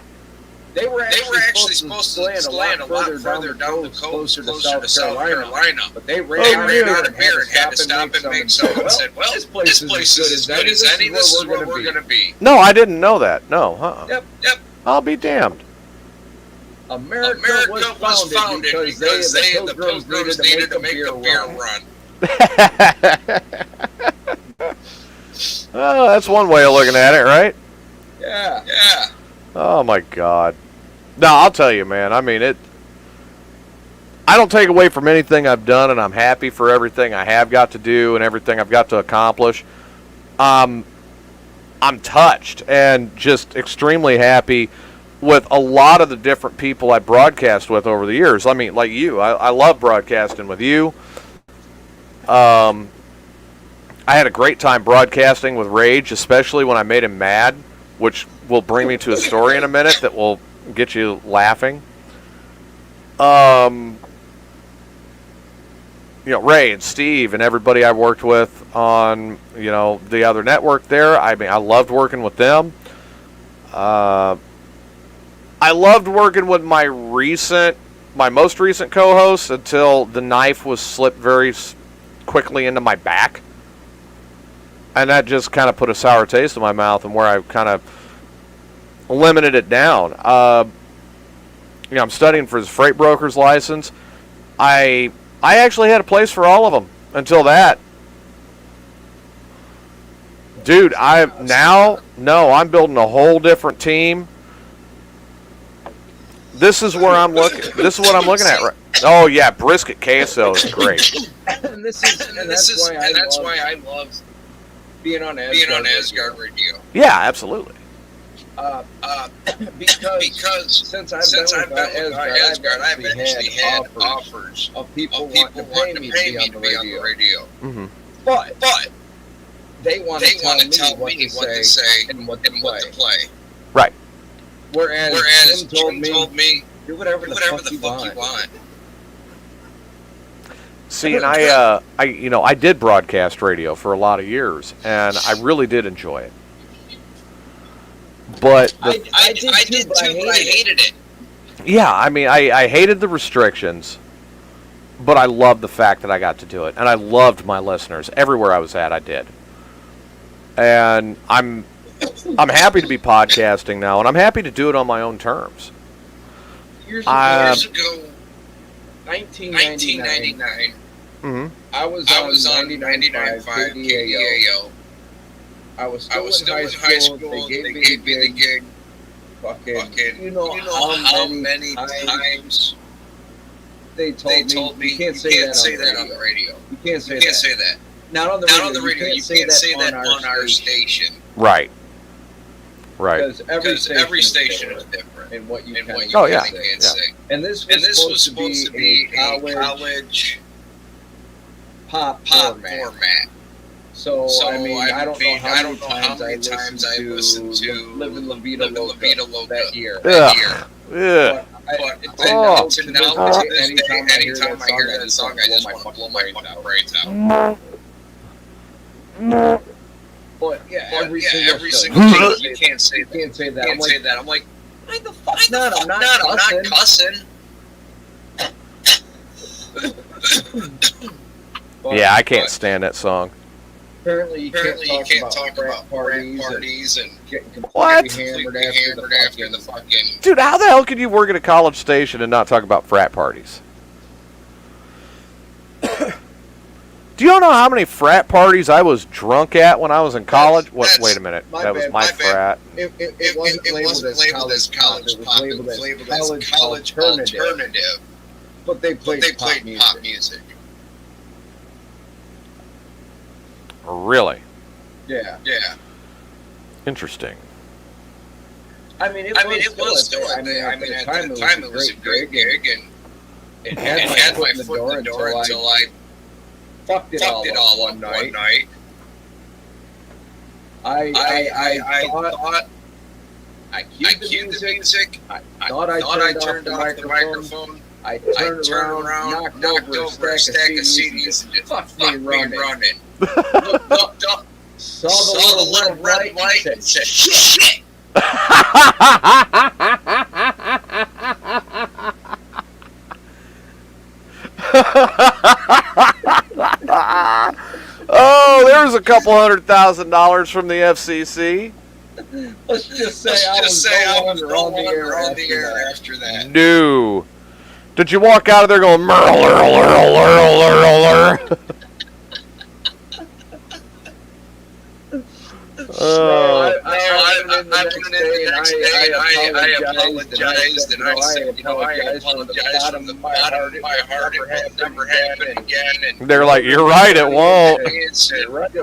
They were actually supposed to land a lot further down the coast, closer to South Carolina. But they ran out of beer and had to stop and make some. And said, "Well, this place is as good as any. This is where we're going to be." No, I didn't know that. No, Yep. I'll be damned. America was founded because the Pilgrims needed to make a beer run. Oh, that's one way of looking at it, right? Yeah. Oh my God. No, I'll tell you, man. I mean, I don't take away from anything I've done, and I'm happy for everything I have got to do and everything I've got to accomplish. I'm touched and just extremely happy with a lot of the different people I broadcast with over the years. I mean, like you, I love broadcasting with you. I had a great time broadcasting with Rage, especially when I made him mad, which will bring me to a story in a minute that will get you laughing. Ray and Steve and everybody I worked with on, the other network there. I mean, I loved working with them. I loved working with my most recent co-host until the knife was slipped very quickly into my back. And that just kind of put a sour taste in my mouth, and where I kind of limited it down. I'm studying for his freight broker's license. I actually had a place for all of them until that. Dude, I'm building a whole different team. This is where I'm looking. This is what I'm looking at. Right? Oh yeah, brisket queso is great. and that's why I love being on Asgard Radio. Yeah, absolutely. Because since I've been with Asgard, I've actually had offers of people wanting to pay me to be on the radio. Mm-hmm. But they want to tell me what to say and what to play. Right. Whereas Jim told me, do whatever the fuck you want. See, and I did broadcast radio for a lot of years, and I really did enjoy it. But I did too, but I hated it. Yeah, I mean, I hated the restrictions, but I loved the fact that I got to do it, and I loved my listeners everywhere I was at. I did, and I'm happy to be podcasting now, and I'm happy to do it on my own terms. Years ago, 1999. Mm-hmm. I was on 99.5 KDAO. I was still in high school. They gave me the gig. Fucking, you know how many times they told me you can't say that on the radio. You can't say that. Not on the radio. You can't say that on our station. Right. Because every station is different in what you can say. And this was supposed to be a college pop format. So I mean, I don't know how many times I listened to Livin' La Vida Loca that year. Yeah. But to now, anytime I hear that song, I just want to blow my fucking brains out. But yeah, every single thing you can't say that. I'm like, why the fuck not? I'm not cussing. Yeah, I can't stand that song. Apparently, you can't talk about parties and getting What? completely hammered after the fucking. Dude, how the hell could you work at a college station and not talk about frat parties? Do you know how many frat parties I was drunk at when I was in college? Wait a minute. That was my frat. It wasn't labeled as college pop. It was labeled as college alternative. But they played pop music. Really? Yeah. Interesting. I mean, it was still. I mean, at the time, it was a great gig, and it had my foot in the door until I fucked it all one night. I thought I cued the music. I thought I turned off the microphone. I turned around, knocked over a stack of CDs, and just fucked me running. Looked up, saw the little red light and said, shit! Oh, there's a couple $100,000 from the FCC. Let's just say I was no longer on the air after that. No. Did you walk out of there going, Merle, I apologized, and I said, I apologize from the bottom of my heart. It will never happen again. And they're like, you're right, it won't. It won't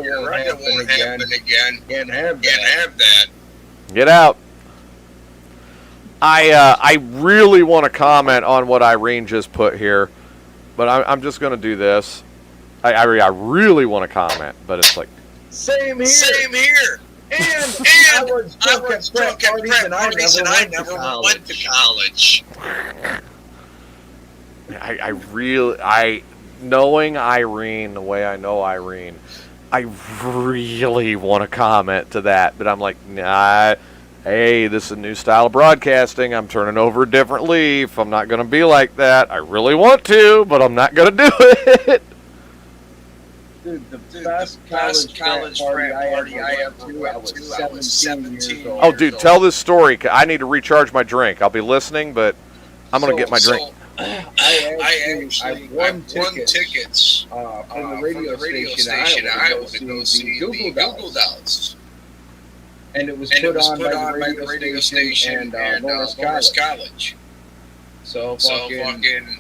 happen again. Can't have that. Get out. I really want to comment on what Irene just put here, but I'm just going to do this. I really want to comment, but it's like, Same here. And I was drunk at frat parties and I never went to college. Knowing Irene the way I know Irene, I really want to comment to that, but I'm like, nah. Hey, this is a new style of broadcasting. I'm turning over a different leaf. I'm not going to be like that. I really want to, but I'm not going to do it. Dude, the best college frat party I ever went to, I was 17 years old. Oh, dude, tell this story. I need to recharge my drink. I'll be listening, but I'm going to get my drink. I won tickets from the radio station in Iowa to go see Google Dolls. And it was put on by the radio station and Norris College. So fucking,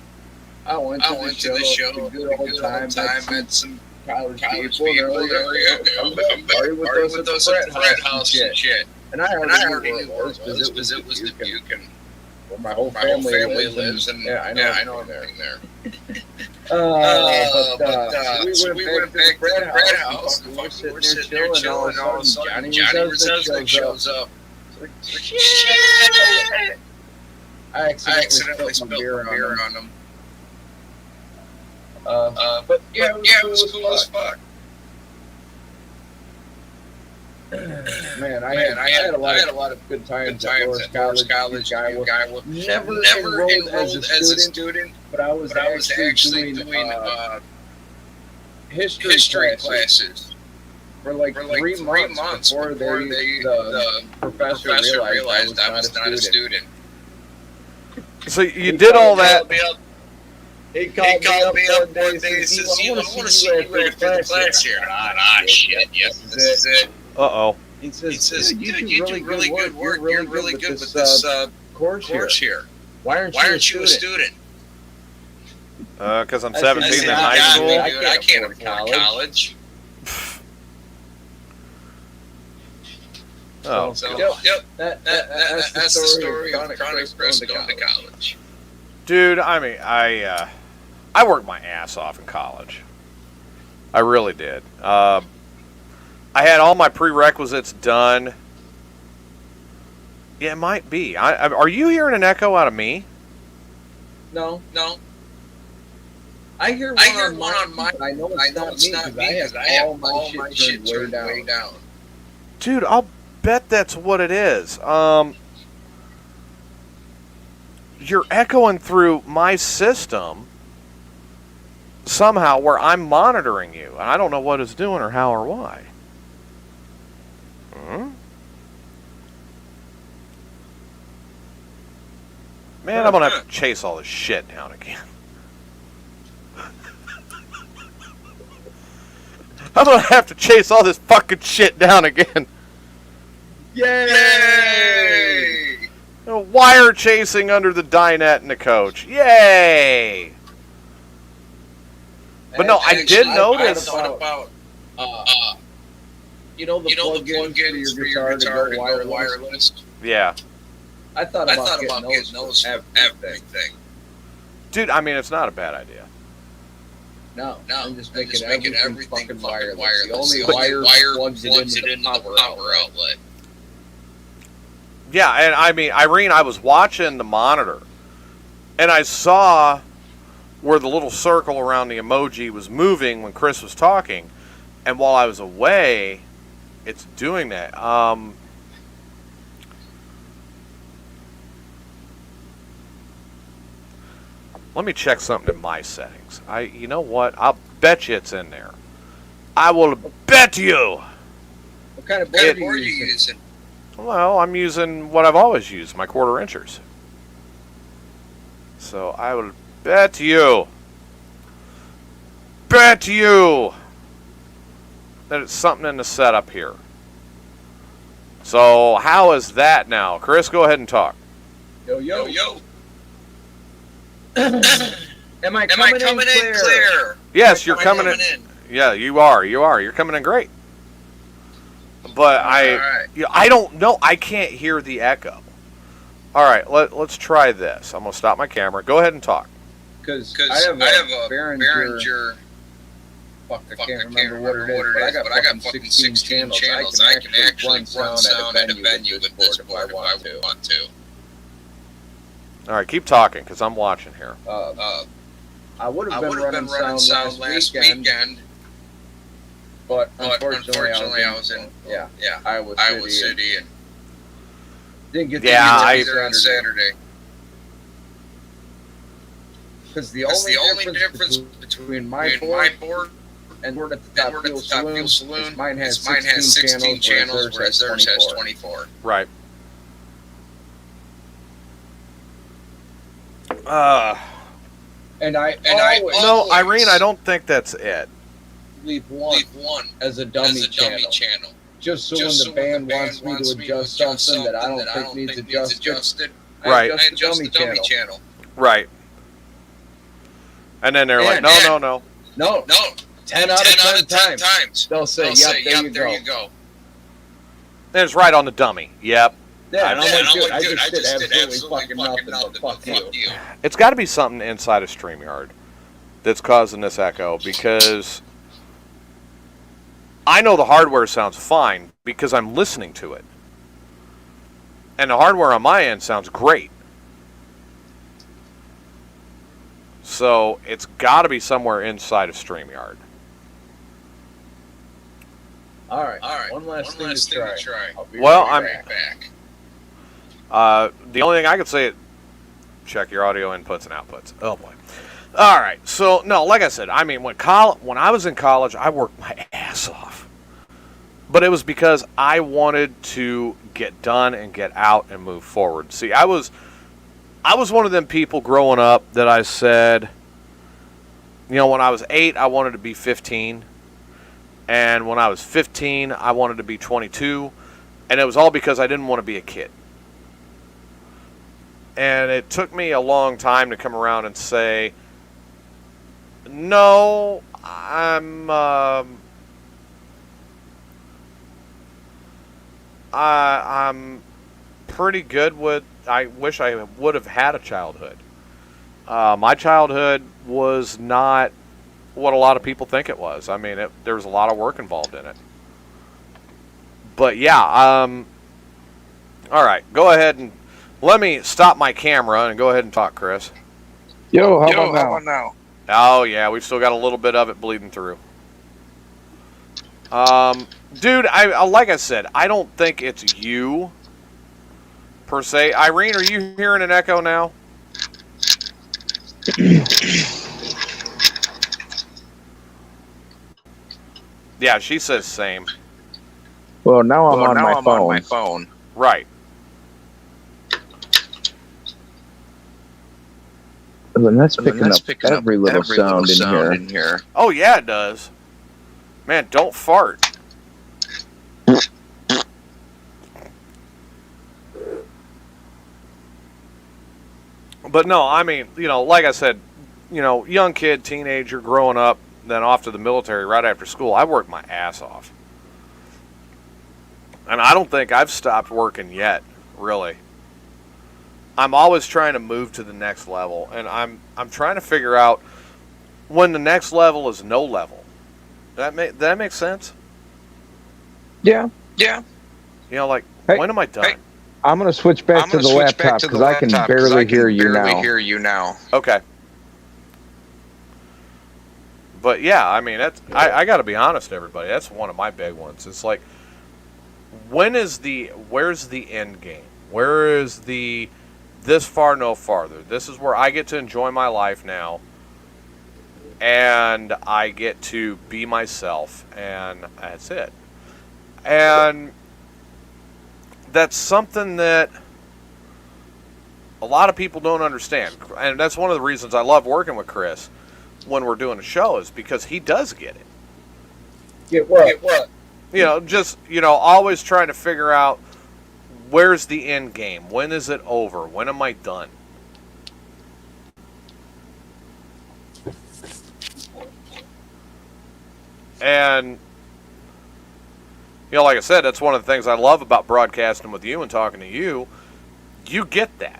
I went to the show, good old time, met some college people. I'm with us at the frat house and shit. And I already knew where it was because it was Dubuque and where my whole family lives. And yeah, I know everything there. So we went back to the frat house. We're sitting there chilling, and all of a sudden Johnny Resesnick shows up. Shit! I accidentally spilled beer on him. But yeah, it was cool as fuck. Man, I had a lot of good times at Norris College. I never enrolled as a student, but I was actually doing history classes for like 3 months before the professor realized I was not a student. So you did all that. He called me up one day and says, I want to see you after the class here. Shit, yes, this is it. Uh-oh. He says, you do really good work. You're really good with this course here. Why aren't you a student? Because I'm 17 in high school. I can't afford college. Oh. Yep. That's the story of Chronic Express going to college. Dude, I mean, I worked my ass off in college. I really did. I had all my prerequisites done. Yeah, it might be. Are you hearing an echo out of me? No. I hear one on my. I know it's not me because I have all my shit turned way down. Dude, I'll bet that's what it is. You're echoing through my system somehow where I'm monitoring you. And I don't know what it's doing or how or why. Man, I'm going to have to chase all this shit down again. I'm going to have to chase all this fucking shit down again. Yay! Wire chasing under the dinette and the coach. Yay! But no, I did notice. I thought about, you know the plug-ins for your guitar to go wireless? Yeah. I thought about getting those everything. Dude, I mean, it's not a bad idea. No, I'm just making everything fucking wireless. The only wire plugs it into the power outlet. Yeah, and I mean, Irene, I was watching the monitor, and I saw where the little circle around the emoji was moving when Chris was talking, and while I was away, it's doing that. Let me check something in my settings. You know what? I'll bet you it's in there. I will bet you. What kind of board are you using? Well, I'm using what I've always used, my quarter inchers. So I will bet you that it's something in the setup here. So how is that now? Chris, go ahead and talk. Yo. Am I coming in clear? Yes, you're coming in. Yeah, you are. You're coming in great. But I don't know. I can't hear the echo. All right, let's try this. I'm going to stop my camera. Go ahead and talk. Because I have a Behringer. Fuck, I can't remember what it is, but I got fucking 16 channels. I can actually run sound at a venue with this board if I want to. All right, keep talking because I'm watching here. I would have been running sound last weekend. But unfortunately, I was in Iowa City and didn't get to either on Saturday. Because the only difference between my board and board at the Top Fuel Saloon is mine has 16 channels, whereas theirs has 24. Right. And I no, Irene, I don't think that's it. Leave one as a dummy channel. Just so when the band wants me to adjust something that I don't think needs adjusted, right. I adjust the dummy channel. Right. And then they're like, no. 10 out of 10 times. They'll say, yep, there you go. And it's right on the dummy. Yep. Yeah, and I'm like, I just did absolutely fucking nothing, but fuck you. It's got to be something inside of StreamYard that's causing this echo, because I know the hardware sounds fine because I'm listening to it. And the hardware on my end sounds great. So it's got to be somewhere inside of StreamYard. All right. One last thing to try. Well, I'm back. The only thing I could say, check your audio inputs and outputs. Oh boy. All right. So no, like I said, I mean, when I was in college, I worked my ass off. But it was because I wanted to get done and get out and move forward. See, I was one of them people growing up that I said, you know, when I was 8, I wanted to be 15. And when I was 15, I wanted to be 22. And it was all because I didn't want to be a kid. And it took me a long time to come around and say, no, I'm pretty good with, I wish I would have had a childhood. My childhood was not what a lot of people think it was. I mean, there was a lot of work involved in it. But yeah, all right, go ahead and let me stop my camera and go ahead and talk, Chris. Yo, how about now? Oh yeah, we've still got a little bit of it bleeding through. Dude, I like I said, I don't think it's you per se. Irene, are you hearing an echo now? Yeah, she says same. Well, now I'm on my phone. Right. And that's picking up every little sound in here. Oh yeah, it does. Man, don't fart. But no, I mean, you know, like I said, you know, young kid, teenager, growing up, then off to the military right after school, I worked my ass off. And I don't think I've stopped working yet, really. I'm always trying to move to the next level, and I'm trying to figure out when the next level is no level. That make sense? Yeah. You know, like, when am I done? I'm going to switch back to the laptop because I can barely hear you now. Okay. But yeah, I mean, I got to be honest, everybody. That's one of my big ones. It's like, where's the end game? Where is the this far, no farther? This is where I get to enjoy my life now, and I get to be myself, and that's it. And that's something that a lot of people don't understand, and that's one of the reasons I love working with Chris when we're doing a show, is because he does get it. Get what? You know, just, always trying to figure out where's the end game? When is it over? When am I done? And, like I said, that's one of the things I love about broadcasting with you and talking to you. You get that.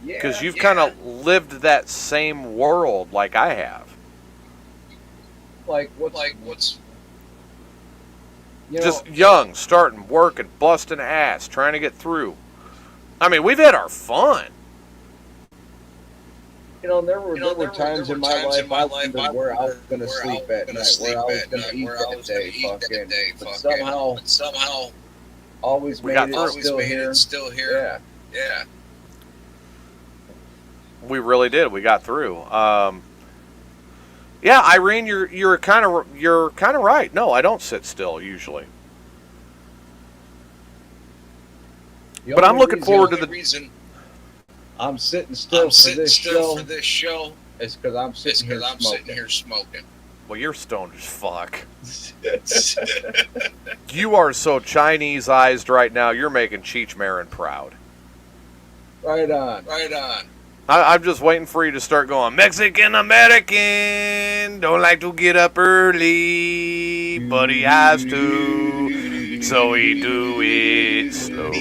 Because you've kind of lived that same world like I have. What's just young, starting, working, busting ass, trying to get through. I mean, we've had our fun. There were times in my life I wondered where I was going to sleep at night, where I was going to eat that day, but somehow always made it still here. Yeah. We really did. We got through. Yeah, Irene, you're kind of right. No, I don't sit still usually. But I'm looking forward to the reason I'm sitting still for this show is because I'm sitting here smoking. Well, you're stoned as fuck. You are so Chinese-ized right now. You're making Cheech Marin proud. Right on. I'm just waiting for you to start going, Mexican-American, don't like to get up early, but he has to, so he do it slow.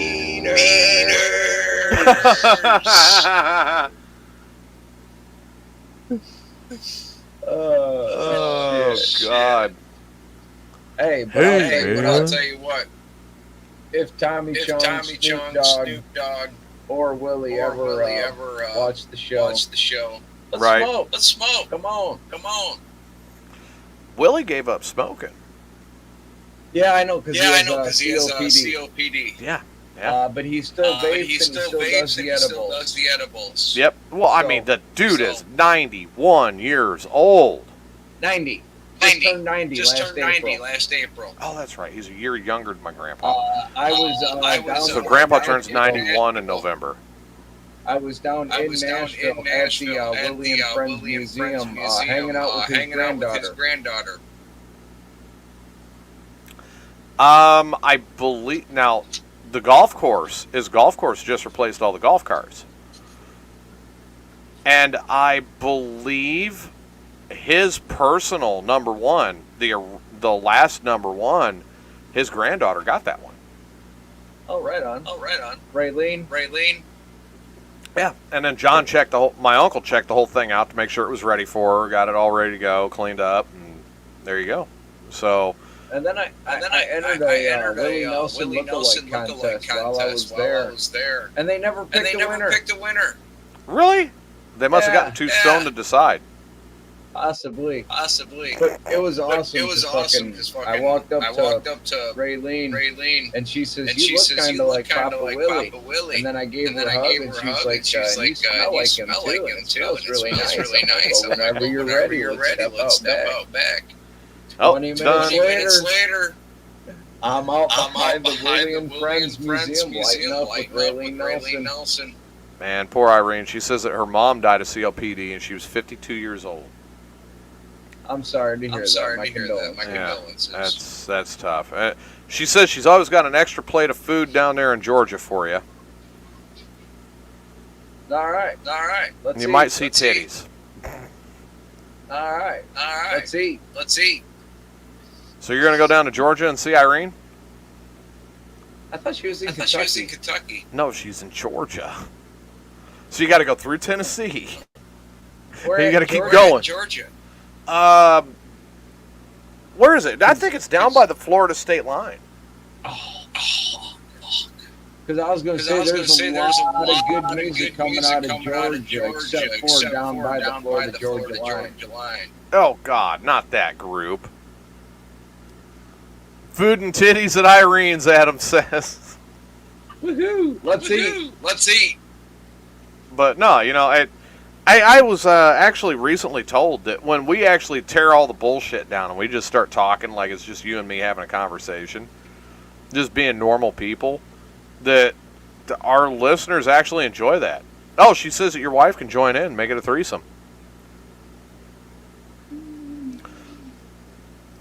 Oh, God. Hey, but I'll tell you what. If Tommy Chong, Snoop Dogg, or Willie ever watch the show. Let's smoke. Come on. Willie gave up smoking. Yeah, I know, because he has COPD. Yeah. But he still vapes and he still does the edibles. Yep. Well, I mean, the dude is 91 years old. 90. Just turned 90 last April. Oh, that's right. He's a year younger than my grandpa. So grandpa turns 91 in November. I was down in Nashville at the Willie and Friends Museum hanging out with his granddaughter. I believe now the golf course just replaced all the golf carts, and I believe his personal number one, the last number one, his granddaughter got that one. Oh, right on. Raylene. Yeah, and then my uncle checked the whole thing out to make sure it was ready for her, got it all ready to go, cleaned up, and there you go. So. And then I entered a Willie Nelson lookalike contest while I was there. And they never picked a winner. Really? They must have gotten too stoned to decide. Possibly. But it was awesome. I walked up to Raylene, and she says, "You look kind of like Papa Willie." And then I gave her a hug, and she's like, "You smell like him too. It smells really nice." So whenever you're ready, let's step out back. 20 minutes later, I'm out behind the Willie and Friends Museum lighting up with Raylene Nelson. Man, poor Irene. She says that her mom died of COPD and she was 52 years old. I'm sorry to hear that. My condolences. That's tough. She says she's always got an extra plate of food down there in Georgia for you. All right. You might see titties. All right. Let's eat. So you're going to go down to Georgia and see Irene? I thought she was in Kentucky. No, she's in Georgia. So you got to go through Tennessee. You got to keep going. Georgia. Where is it? I think it's down by the Florida state line. Because I was going to say there's a lot of good music coming out of Georgia, except for down by the Florida-Georgia line. Oh, God, not that group. Food and titties at Irene's, Adam says. Woohoo! Let's eat. But no, I was actually recently told that when we actually tear all the bullshit down and we just start talking like it's just you and me having a conversation, just being normal people, that our listeners actually enjoy that. Oh, she says that your wife can join in and make it a threesome.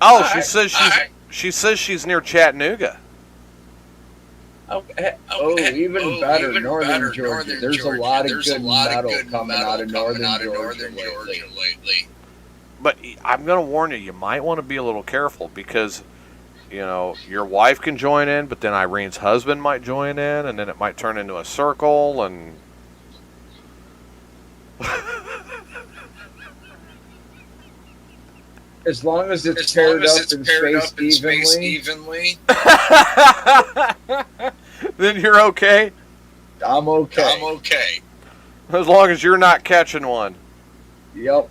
Oh, she says she's near Chattanooga. Even better, Northern Georgia. There's a lot of good metal coming out of Northern Georgia lately. But I'm going to warn you, you might want to be a little careful because, your wife can join in, but then Irene's husband might join in, and then it might turn into a circle, and... As long as it's paired up and spaced evenly. Then you're okay? I'm okay. As long as you're not catching one. Yep.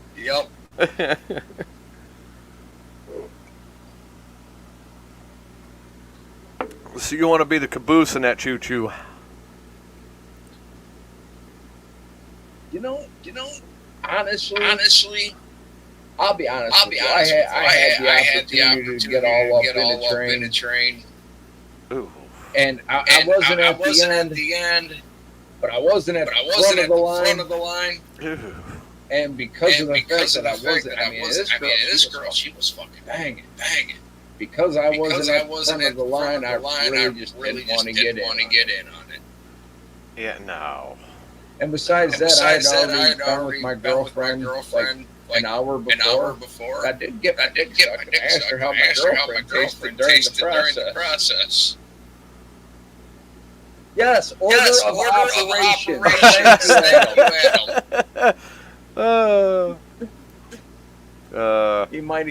So you want to be the caboose in that choo-choo? Honestly, I'll be honest with you. I had the opportunity to get all up in a train. Ooh. And I wasn't at the end, but I wasn't at the front of the line. Ooh. And because of the fact that I wasn't, this girl, she was fucking banging. Because I wasn't at the front of the line, I really just didn't want to get in on it. Yeah, no. And besides that, I had already gone with my girlfriend like an hour before. I did get my dick sucked and asked her how my girlfriend tasted during the process. Yes, order of operation.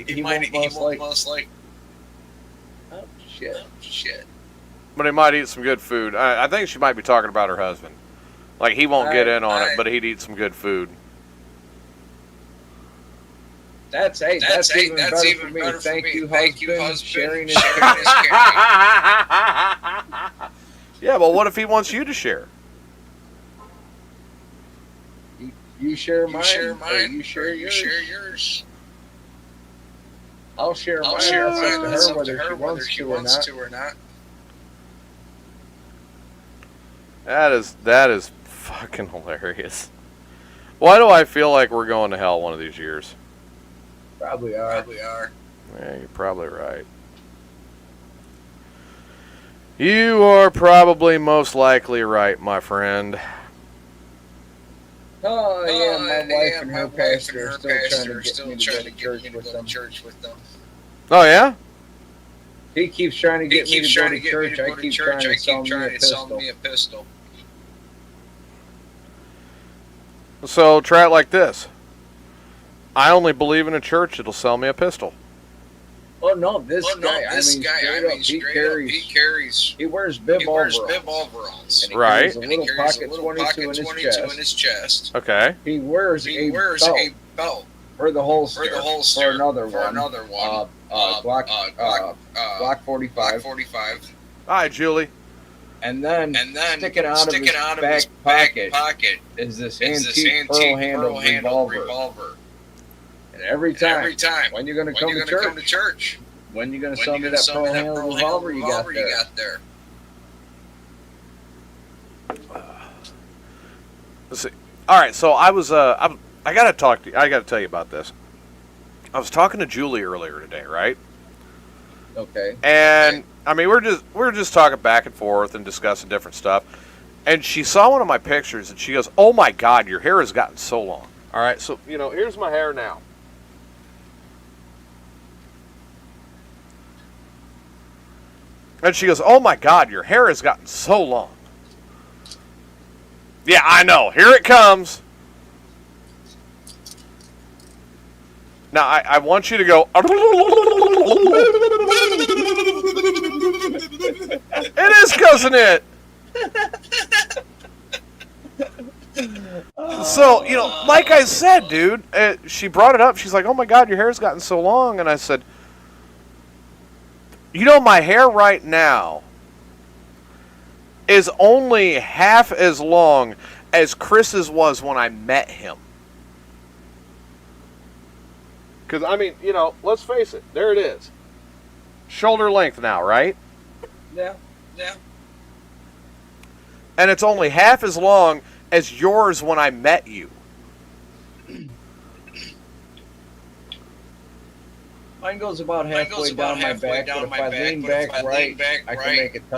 He won't most like. Oh shit. But he might eat some good food. I think she might be talking about her husband. Like, he won't get in on it, but he'd eat some good food. That's even better for me. Thank you, husband. Sharing is caring. Yeah, well, what if he wants you to share? You share mine, or you share yours. I'll share mine. It's up to her whether she wants to or not. That is fucking hilarious. Why do I feel like we're going to hell one of these years? Probably are. Yeah, you're probably right. You are probably most likely right, my friend. Oh yeah, my wife and her pastor are still trying to get me to go to church with them. Oh yeah? He keeps trying to get me to go to church. I keep trying to sell me a pistol. So try it like this. I only believe in a church that'll sell me a pistol. Oh no, this guy, he wears bib overalls. And he carries a little pocket 22 in his chest. Okay. He wears a belt for the holster for another one. Glock 45. Hi, Julie. And then sticking out of his back pocket is this antique pearl-handled revolver. And every time, when you're going to come to church, when you're going to sell me that pearl-handled revolver you got there. Let's see. All right, so I was I got to tell you about this. I was talking to Julie earlier today, right? Okay. And I mean, we're just talking back and forth and discussing different stuff. And she saw one of my pictures and she goes, "Oh my God, your hair has gotten so long." All right, so here's my hair now. And she goes, "Oh my God, your hair has gotten so long." Yeah, I know. Here it comes. Now, I want you to go. It is cousin it. So, like I said, dude, she brought it up. She's like, "Oh my God, your hair's gotten so long." And I said, You know, my hair right now is only half as long as Chris's was when I met him. Because, I mean, you know, let's face it. There it is. Shoulder length now, right? Yeah. And it's only half as long as yours when I met you. Mine goes about halfway down my back, but if I lean back right, I can make it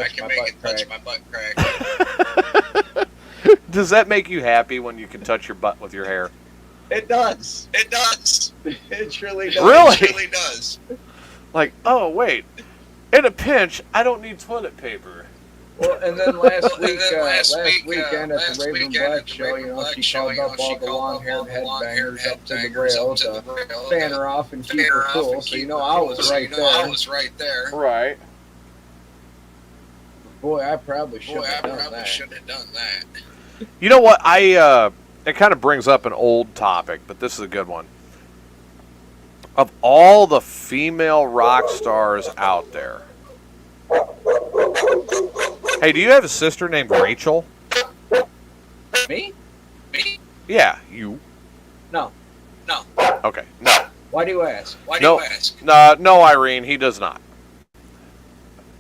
touch my butt crack. Does that make you happy when you can touch your butt with your hair? It does. It truly does. Really? It really does. Like, oh, wait. In a pinch, I don't need toilet paper. Well, and then last weekend at the Raven Black show, you know, she called up all the long-haired headbangers up to the rail to fan her off and keep her cool. So, you know, I was right there. Right. Boy, I probably should have done that. You know what? It kind of brings up an old topic, but this is a good one. Of all the female rock stars out there, hey, do you have a sister named Rachel? Me? Yeah, you. No. Okay, no. Why do you ask? No, Irene, he does not.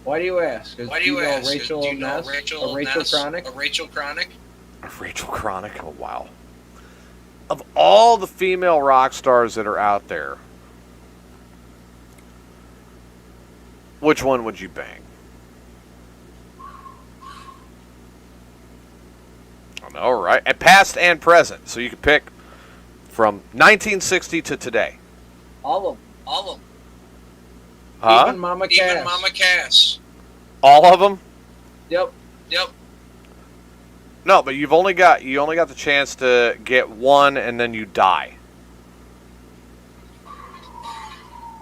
Why do you ask? Do you know Rachel Ness? A Rachel Chronic? Rachel Chronic? Oh, wow. Of all the female rock stars that are out there, which one would you bang? I know, right? And past and present. So you can pick from 1960 to today. All of them. Huh? Even Mama Cass. All of them? Yep. No, but you only got the chance to get one, and then you die.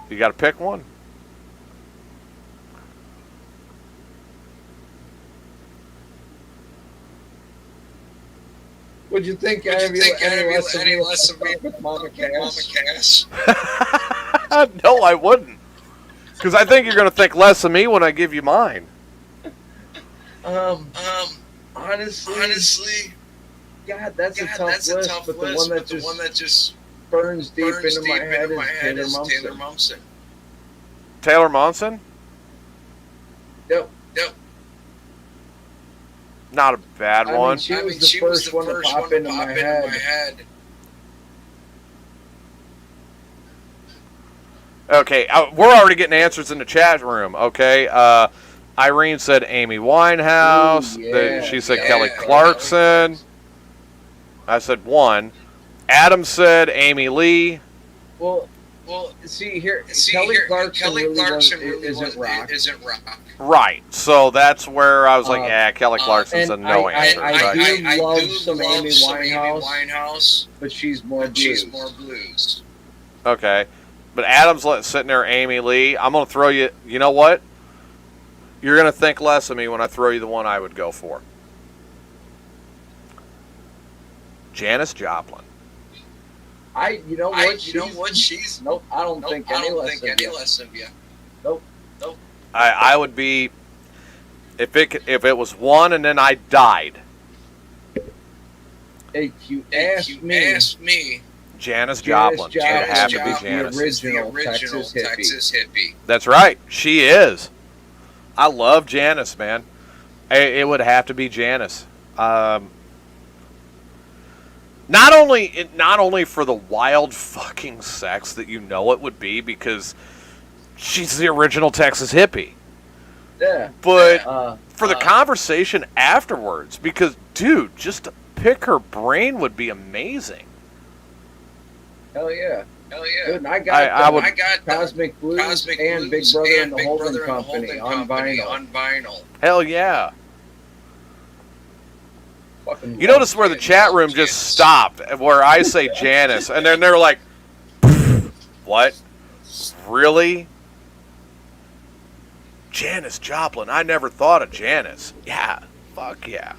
You got to pick one. Would you think any less of me with Mama Cass? No, I wouldn't. Because I think you're going to think less of me when I give you mine. Honestly, God, that's a tough list, but the one that just burns deep into my head is Taylor Momsen. Taylor Momsen? Yep. Not a bad one. She was the first one to pop into my head. Okay, we're already getting answers in the chat room, okay? Irene said Amy Winehouse. She said Kelly Clarkson. I said one. Adam said Amy Lee. Well, see here, Kelly Clarkson really isn't rock. Right. So that's where I was like, yeah, Kelly Clarkson's a no answer. I do love some Amy Winehouse, but she's more blues. Okay. But Adam's sitting there, Amy Lee. I'm going to throw you, you know what? You're going to think less of me when I throw you the one I would go for. Janis Joplin. You know what? She's nope. I don't think any less of you. Nope. I would be, if it was one and then I died. If you ask me. Janis Joplin. It would have to be Janis. The original Texas hippie. That's right. She is. I love Janis, man. It would have to be Janis. Not only for the wild fucking sex that you know it would be, because she's the original Texas hippie. Yeah. But for the conversation afterwards, because, dude, just to pick her brain would be amazing. Hell yeah. Dude, I got Cosmic Blues and Big Brother and the Holding Company on vinyl. Hell yeah. You notice where the chat room just stopped, where I say Janis, and then they're like, what? Really? Janis Joplin. I never thought of Janis. Yeah. Fuck yeah.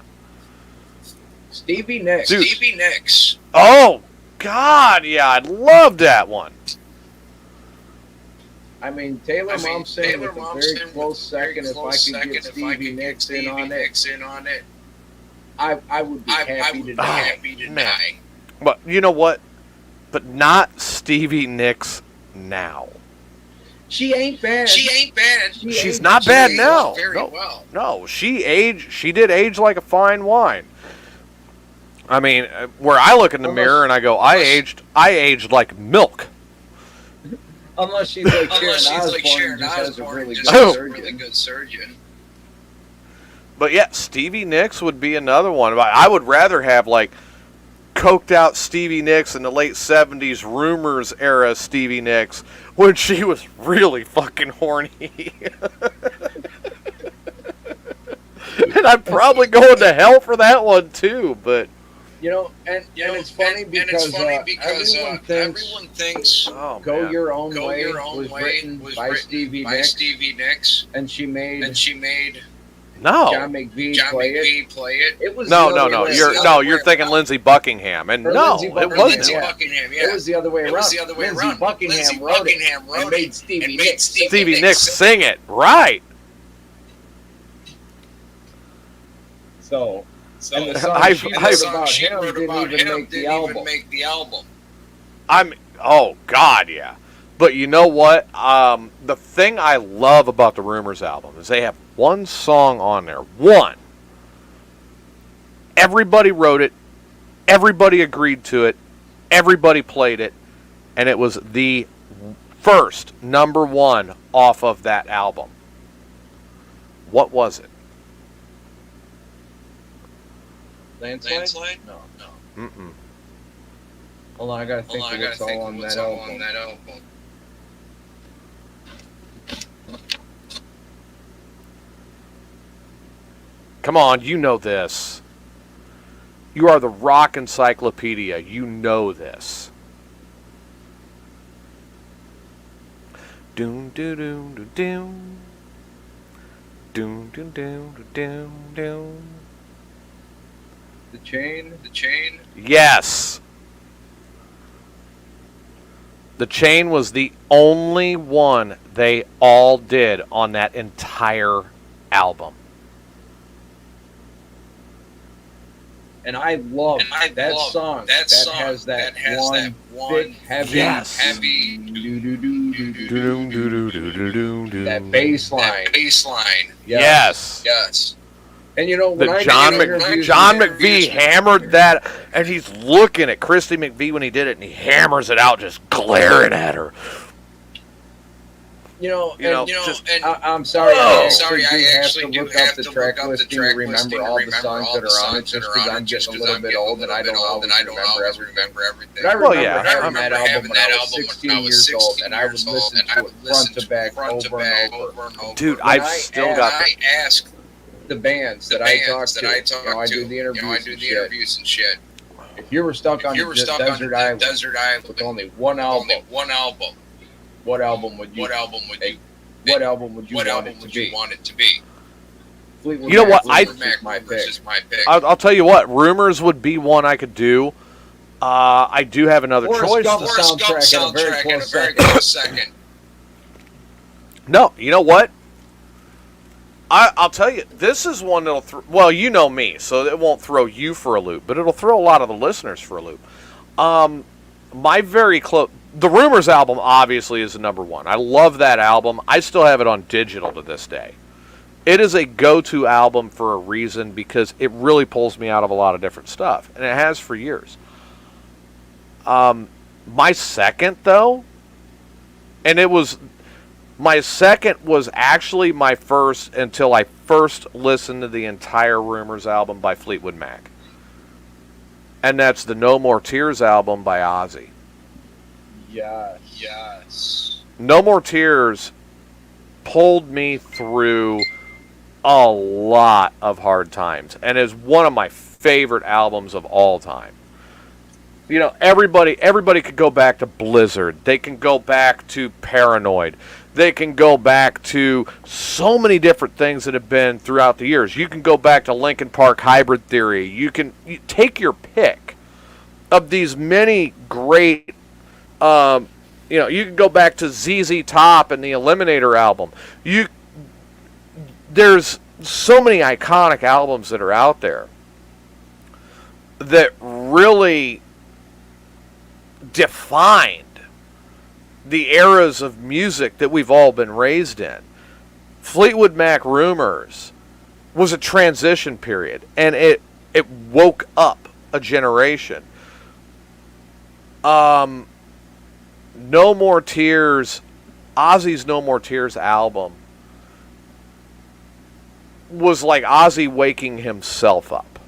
Stevie Nicks. Dude. Stevie Nicks. Oh, God, yeah. I love that one. I mean, Taylor Momsen with a very close second. If I could get Stevie Nicks in on it, I would be happy to die. But you know what? But not Stevie Nicks now. She ain't bad. She's not bad now. No, she did age like a fine wine. I mean, where I look in the mirror and I go, I aged like milk. Unless she's like Sharon Osbourne, just has a really good surgeon. But yeah, Stevie Nicks would be another one. I would rather have like coked out Stevie Nicks in the late 70s Rumors era Stevie Nicks when she was really fucking horny. And I'm probably going to hell for that one too, but you know, and it's funny because everyone thinks "Go Your Own Way" was written by Stevie Nicks, and she made John McVie play it. It was you're thinking Lindsey Buckingham, and no, it wasn't. It was the other way around. Lindsey Buckingham wrote it and made Stevie Nicks sing it, right? So and the song she wrote about him didn't even make the album. Oh God, yeah. But you know what? The thing I love about the Rumors album is they have one song on there. One. Everybody wrote it. Everybody agreed to it. Everybody played it. And it was the first #1 off of that album. What was it? Landslide? No. Mm-mm. Hold on, I gotta think of what's all on that album. Come on, you know this. You are the rock encyclopedia. You know this. Doom doo doom doo doom. Doom doom doom doom doom. The Chain? Yes. The Chain was the only one they all did on that entire album. And I love that song. That has that one heavy that bass line. Yes. And you know, when John McVie hammered that, and he's looking at Christy McVie when he did it, and he hammers it out, just glaring at her. I'm sorry. I actually do have to look up the track listing to remember all the songs that are on it, just because I'm getting a little bit old and I don't always remember everything. But I remember having that album when I was 16 years old, and I would listen to it front to back over and over. Dude, I've still got. I ask the bands that I talk to. I do the interviews and shit. If you were stuck on desert island with only one album, what album would you want it to be? You know what? My pick. I'll tell you what. Rumors would be one I could do. I do have another choice. Soundtrack in a very close second. No, you know what? I'll tell you, this is one that'll well, you know me, so it won't throw you for a loop, but it'll throw a lot of the listeners for a loop. My very close, the Rumors album obviously is the #1. I love that album. I still have it on digital to this day. It is a go-to album for a reason, because it really pulls me out of a lot of different stuff, and it has for years. My second, though, and my second was actually my first until I first listened to the entire Rumors album by Fleetwood Mac. And that's the No More Tears album by Ozzy. Yes. No More Tears pulled me through a lot of hard times, and is one of my favorite albums of all time. You know, everybody could go back to Blizzard. They can go back to Paranoid. They can go back to so many different things that have been throughout the years. You can go back to Linkin Park Hybrid Theory. You take your pick of these many great, You know, you can go back to ZZ Top and the Eliminator album. There's so many iconic albums that are out there that really defined the eras of music that we've all been raised in. Fleetwood Mac Rumors was a transition period, and it woke up a generation. No More Tears, Ozzy's No More Tears album was like Ozzy waking himself up,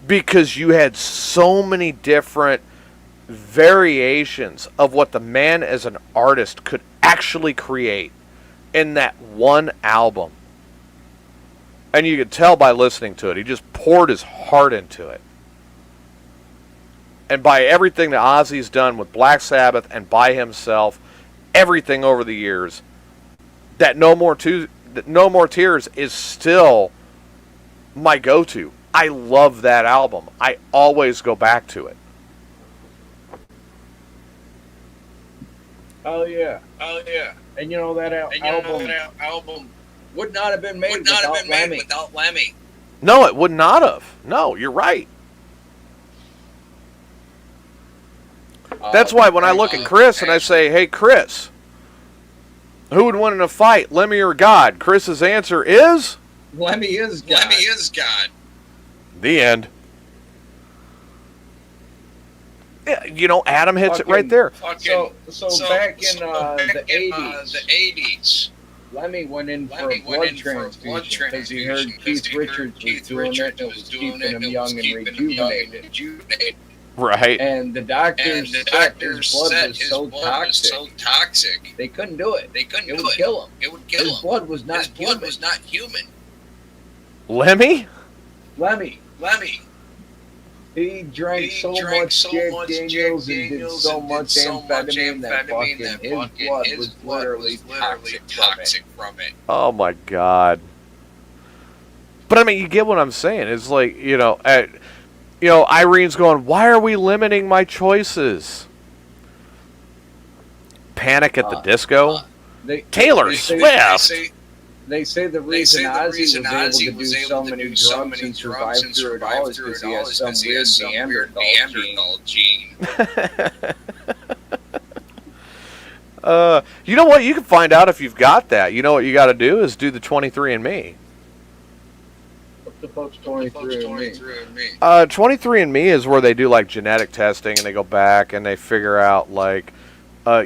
because you had so many different variations of what the man as an artist could actually create in that one album. And you could tell by listening to it, he just poured his heart into it. And by everything that Ozzy's done with Black Sabbath and by himself, everything over the years, that No More Tears is still my go-to. I love that album. I always go back to it. Oh yeah. And you know that album would not have been made without Lemmy. No, it would not have. No, you're right. That's why when I look at Chris and I say, hey, Chris, who would win in a fight, Lemmy or God? Chris's answer is? Lemmy is God. The end. Yeah, you know, Adam hits it right there. So back in the 80s, Lemmy went in for a blood transfusion because he heard Keith Richards was doing it, and it was keeping him young and rejuvenated. Right. And the doctors said his blood was so toxic. They couldn't do it. It would kill him. His blood was not human. Lemmy? Lemmy. He drank so much Jack Daniels and did so much amphetamine that fucking his blood was literally toxic from it. Oh my God. But I mean, you get what I'm saying. It's like, Irene's going, why are we limiting my choices? Panic at the Disco? Taylor Swift? They say the reason Ozzy was able to do so many drugs and survive through it all is because he has some weird Neanderthal gene. You know what? You can find out if you've got that. You know what you got to do is do the 23andMe. What the fuck's 23andMe? 23andMe is where they do like genetic testing, and they go back and they figure out like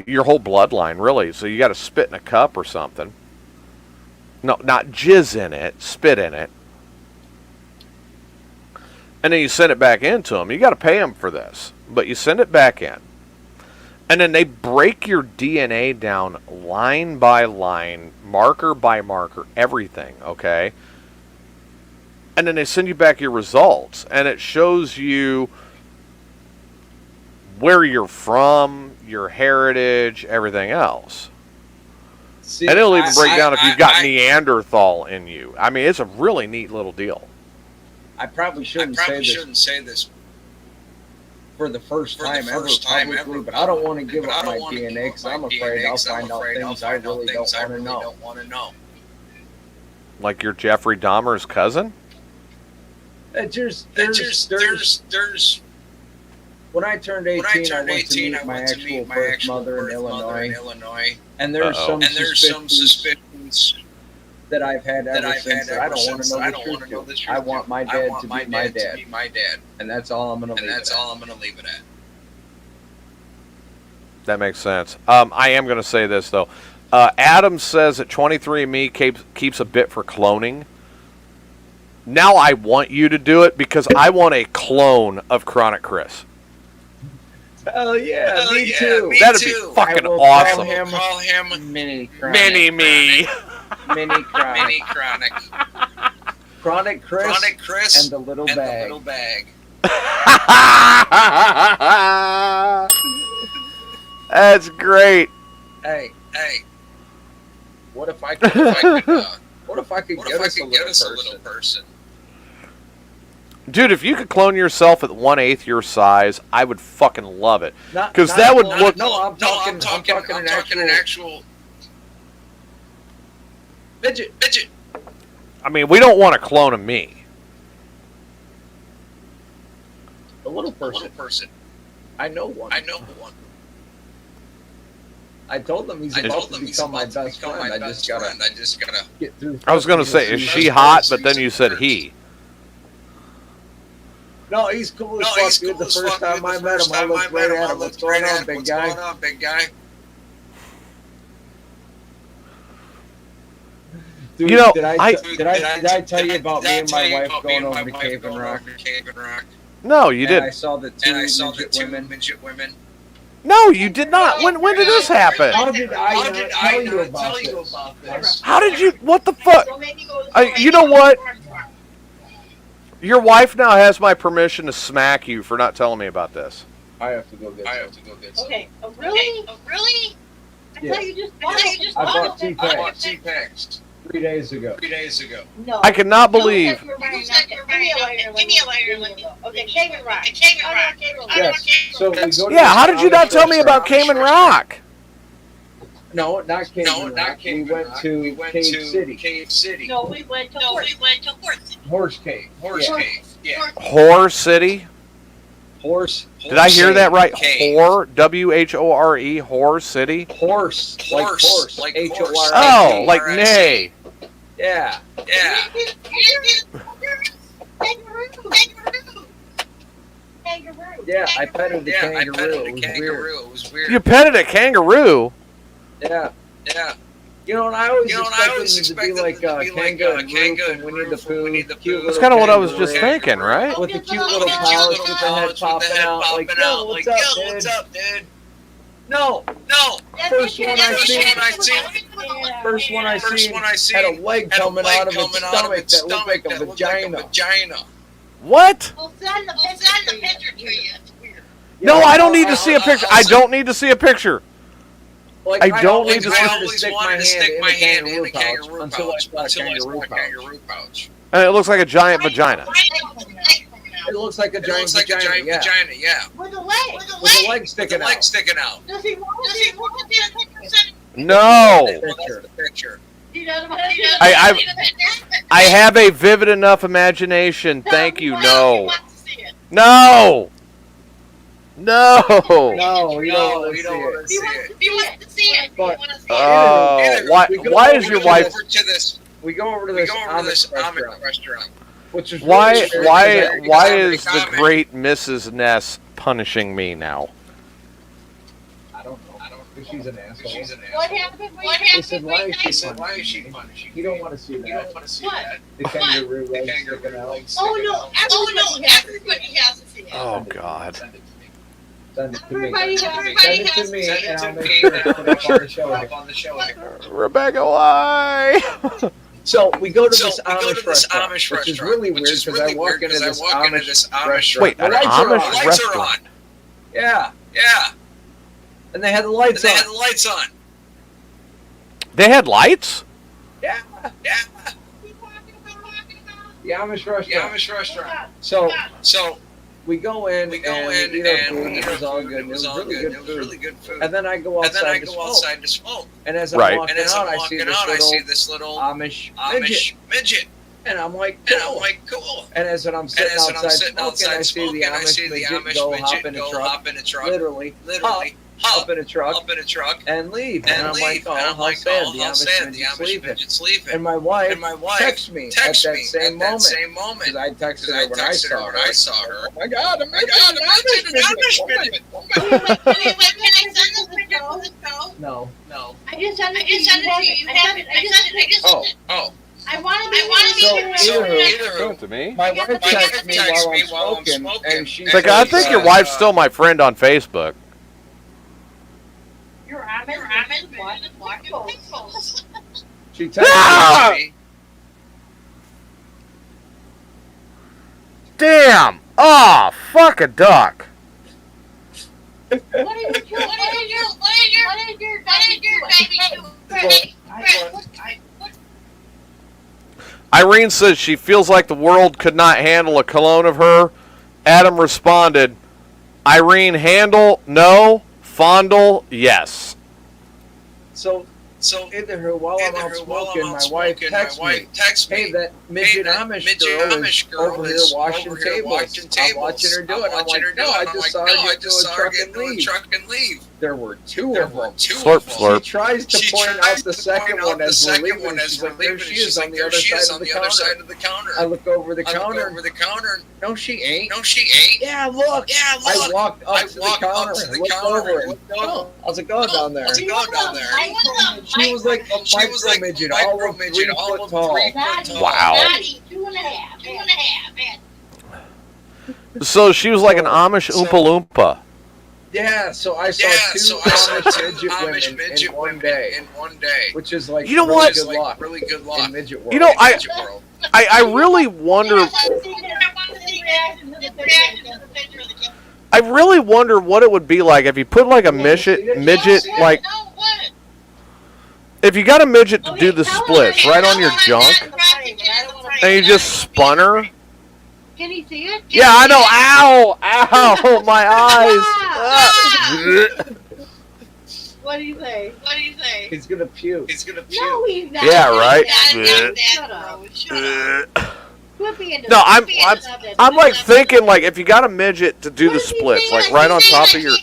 your whole bloodline, really. So you got to spit in a cup or something. No, not jizz in it, spit in it. And then you send it back into them. You got to pay them for this, but you send it back in. And then they break your DNA down line by line, marker by marker, everything, okay? And then they send you back your results, and it shows you where you're from, your heritage, everything else. See, and it'll even break down if you've got Neanderthal in you. I mean, it's a really neat little deal. I probably shouldn't say this for the first time ever publicly, but I don't want to give up my DNA because I'm afraid I'll find out things I really don't want to know. Like you're Jeffrey Dahmer's cousin? There's when I turned 18, I went to meet my actual birth mother in Illinois, and there's some suspicions that I've had ever since. I don't want to know the truth. I want my dad to be my dad, and that's all I'm going to leave it at. That makes sense. I am going to say this though. Adam says that 23andMe keeps a bit for cloning. Now I want you to do it because I want a clone of Chronic Chris. Hell yeah, me too. That'd be fucking awesome. Call him Mini Chronic. Mini-Me. Mini Chronic. Chronic Chris and the little bag. That's great. Hey. What if I could get us a little person? Dude, if you could clone yourself at 1/8 your size, I would fucking love it. Because that would look. I'm talking an actual midget. I mean, we don't want a clone of me. A little person. I know one. I told them he's about to become my best friend. I just gotta get through. I was gonna say, is she hot? But then you said he. No, he's cool as fuck, dude. The first time I met him, I looked right at him. What's going on, big guy? Dude, You know, did I tell you about me and my wife going over to Cave and Rock? No, you didn't. I saw the two midget women. No, you did not. When did this happen? How did I tell you about this? How did you? What the fuck? You know what? Your wife now has my permission to smack you for not telling me about this. I have to go get some. Okay. Really? I thought you just I bought 2 packs 3 days ago. No. I cannot believe. Give me a lighter. Okay, Cave and Rock. Yes. So we go to Yeah, how did you not tell me about Cayman Rock? No, not Cave and Rock. We went to Cave City. No, we went to Horse Cave. Yeah. Whore City? Horse. Did I hear that right? Whore? WHORE? Whore City? Horse. Like horse. H-O-R-S. Oh, like nay. Yeah. Yeah, I petted the kangaroo. It was weird. You petted a kangaroo? Yeah. You know, and I always expected them to be like Kanga and Winnie the Pooh. That's kind of what I was just thinking, right? With the cute little pouch with the head popping out. Like, yo, what's up, dude? No. First one I seen had a leg coming out of its stomach that looked like a vagina. What? I'll send the picture to you. It's weird. No, I don't need to see a picture. I don't need to see a picture. Like, I don't need to I always wanted to stick my hand in a kangaroo pouch until I saw a kangaroo pouch. And it looks like a giant vagina. It looks like a giant vagina, yeah. With a leg. Sticking out. Does he want to see a picture? No. The picture. I have a vivid enough imagination. Thank you. No. No, you don't want to see it. He wants to see it. But why is your wife? We go over to this Amish restaurant. Which is Why really is the great Mrs. Ness punishing me now? I don't know. Because she's an asshole. What happened? They said, why is she punishing? You don't want to see that. What? The kangaroo legs sticking out. Oh no! Everybody has to see it. Oh God. Send it to me. Everybody Send it to me, and I'll make sure to put it on the show. Rebecca, why? So we go to this Amish restaurant, which is really weird because I walk into this Amish restaurant. Wait, an Amish restaurant? Yeah. And they had the lights on. They had lights? Yeah. The Amish restaurant. So we go in and we eat our food, and it was all good. It was really good food. And then I go outside to smoke. And as I'm walking out, I see this little Amish midget. And I'm like, cool. And as I'm sitting outside smoking, I see the Amish midget go hop in a truck. Literally. Hop in a truck and leave. And I'm like, oh, how sad. The Amish midget's leaving. And my wife texts me at that same moment. Because I texted her when I saw her. Oh my God, an Amish midget. Can I send this picture to the show? No. I just sent it to you. You have it. I sent it. Oh. I want to be To me? My wife texts me while I'm smoking, and she's It's like, I think your wife's still my friend on Facebook. You're Amish. Watch. She texts me. Damn! Oh, fuck a duck. What is your baby doing? Irene says she feels like the world could not handle a clone of her. Adam responded, Irene, handle, no. Fondle, yes. So either while I'm out smoking, my wife texts me, hey, that midget Amish girl is over here washing tables. I'm watching her do it. I'm like, no, I just saw her get into a truck and leave. There were two of them. Slurp, slurp. She tries to point out the second one as we're leaving. She's like, there she is on the other side of the counter. I look over the counter. No, she ain't. Yeah, look. I walked up to the counter and looked over it. How's it going down there? She was like a micro midget, all of 3 foot tall. Wow. 2.5. So she was like an Amish Oompa Loompa. Yeah, so I saw two Amish midget women in one day. Which is like, you know what? Really good luck in midget world. You know, I really wonder. I really wonder what it would be like if you put like a midget like. If you got a midget to do the splits right on your junk, and you just spun her. Can he see it? Yeah, I know. Ow, my eyes. What do you say? He's gonna puke. No, he's not. Yeah, right. Shut up. No, I'm like thinking like if you got a midget to do the splits like right on top of your.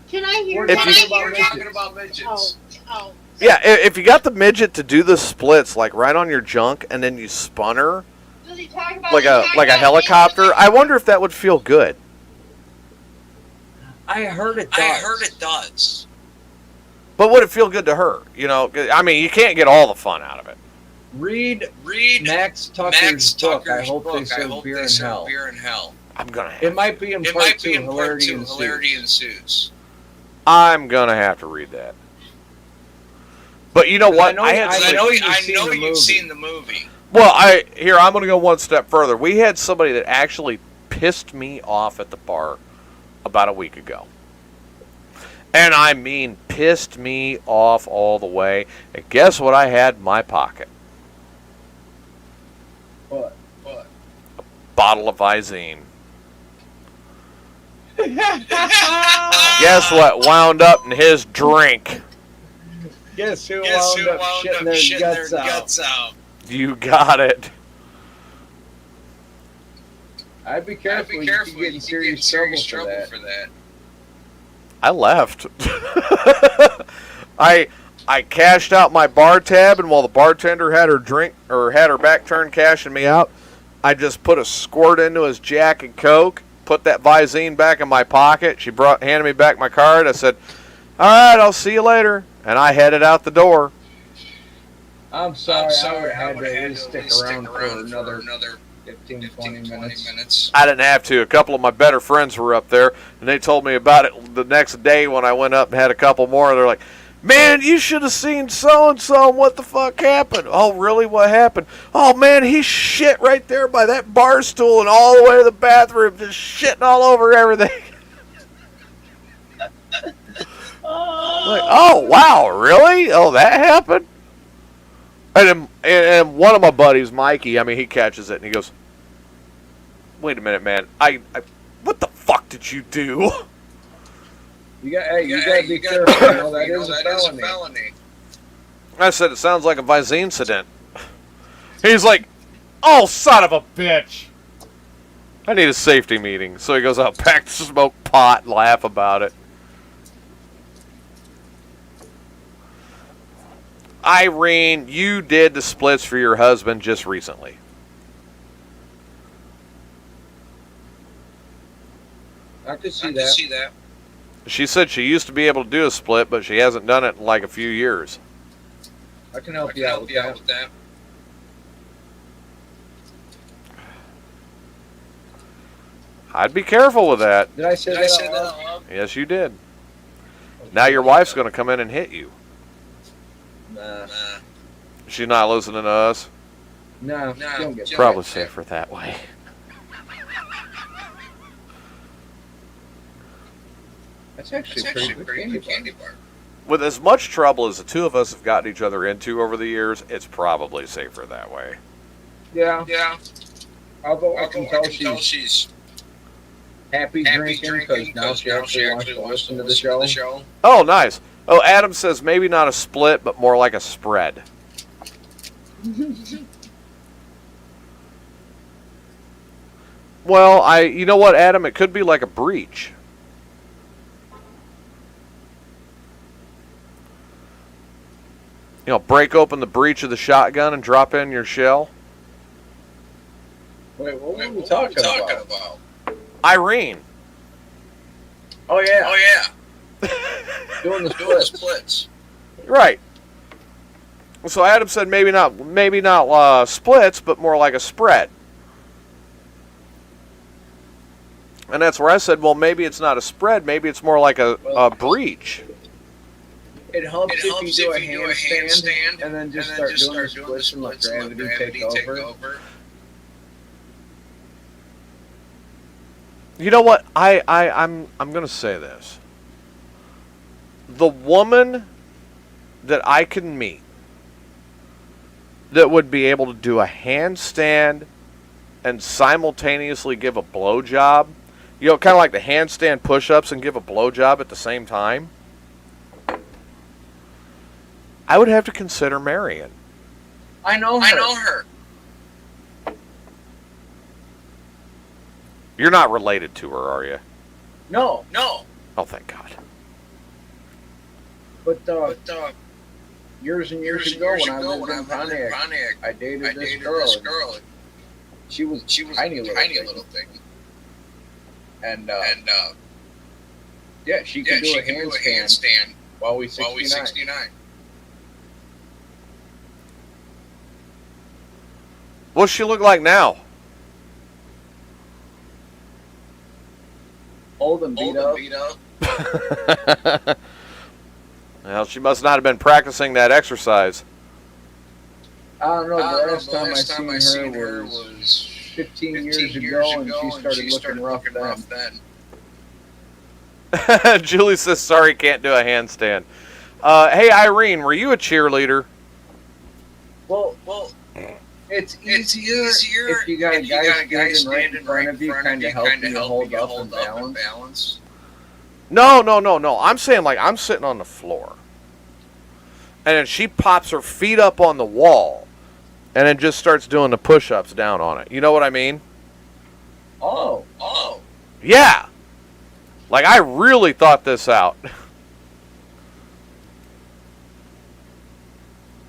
Can I hear? We're talking about midgets. Oh. Yeah, if you got the midget to do the splits like right on your junk and then you spun her like a helicopter, I wonder if that would feel good. I heard it does. But would it feel good to her? You know, I mean, you can't get all the fun out of it. Read Max Tucker's book. I hope they serve beer in hell. I'm gonna. It might be in part 2. Hilarity ensues. I'm gonna have to read that. But you know what? I know you've seen the movie. Well, I'm going to go one step further. We had somebody that actually pissed me off at the bar about a week ago. And I mean pissed me off all the way. And guess what I had in my pocket? What? A bottle of Visine. Guess what wound up in his drink? Guess who wound up shitting their guts out? You got it. I'd be careful. You could get in serious trouble for that. I left. I cashed out my bar tab, and while the bartender had her drink or had her back turned cashing me out, I just put a squirt into his Jack and Coke, put that Visine back in my pocket. She handed me back my card. I said, "All right, I'll see you later." And I headed out the door. I'm sorry I would have had to stick around for another 15, 20 minutes. I didn't have to. A couple of my better friends were up there, and they told me about it the next day when I went up and had a couple more. They're like, man, you should have seen so-and-so. What the fuck happened? Oh, really? What happened? Oh, man, he shit right there by that bar stool and all the way to the bathroom, just shitting all over everything. Like, oh, wow, really? Oh, that happened? And one of my buddies, Mikey, I mean, he catches it and he goes, wait a minute, man. What the fuck did you do? You gotta be careful. That is a felony. I said, it sounds like a Visine incident. He's like, oh, son of a bitch. I need a safety meeting. So he goes out, pack to smoke pot, and laugh about it. Irene, you did the splits for your husband just recently. I could see that. She said she used to be able to do a split, but she hasn't done it in like a few years. I can help you out with that. I'd be careful with that. Did I say that out loud? Yes, you did. Now your wife's going to come in and hit you. Nah. She's not listening to us? No. Probably safer that way. That's actually a pretty good candy bar. with as much trouble as the two of us have gotten each other into over the years, it's probably safer that way. Yeah. Although I can tell she's happy drinking because now she actually wants to listen to the show. Oh, nice. Oh, Adam says maybe not a split, but more like a spread. Well, you know what, Adam? It could be like a breach. You know, break open the breech of the shotgun and drop in your shell. Wait, what were we talking about? Irene. Oh yeah. Doing the splits. Right. So Adam said maybe not splits, but more like a spread. And that's where I said, well, maybe it's not a spread, maybe it's more like a breach. It helps if you do a handstand and then just start doing the splits and let gravity take over. You know what? I'm gonna say this. The woman that I can meet that would be able to do a handstand and simultaneously give a blowjob, you know, kind of like the handstand push-ups and give a blowjob at the same time, I would have to consider marrying. I know her. You're not related to her, are you? No. Oh, thank God. But years and years ago when I lived in Pontiac, I dated this girl. She was tiny little thing. And yeah, she could do a handstand while we 69. What's she look like now? Old and beat up. Well, she must not have been practicing that exercise. I don't know. The last time I seen her was 15 years ago, and she started looking rough then. Julie says, sorry, can't do a handstand. Hey, Irene, were you a cheerleader? Well, it's easier if you got a guy standing right in front of you, kind of hold up and balance. No. I'm saying, like, I'm sitting on the floor. And then she pops her feet up on the wall. And then just starts doing the push-ups down on it. You know what I mean? Oh. Yeah. Like, I really thought this out.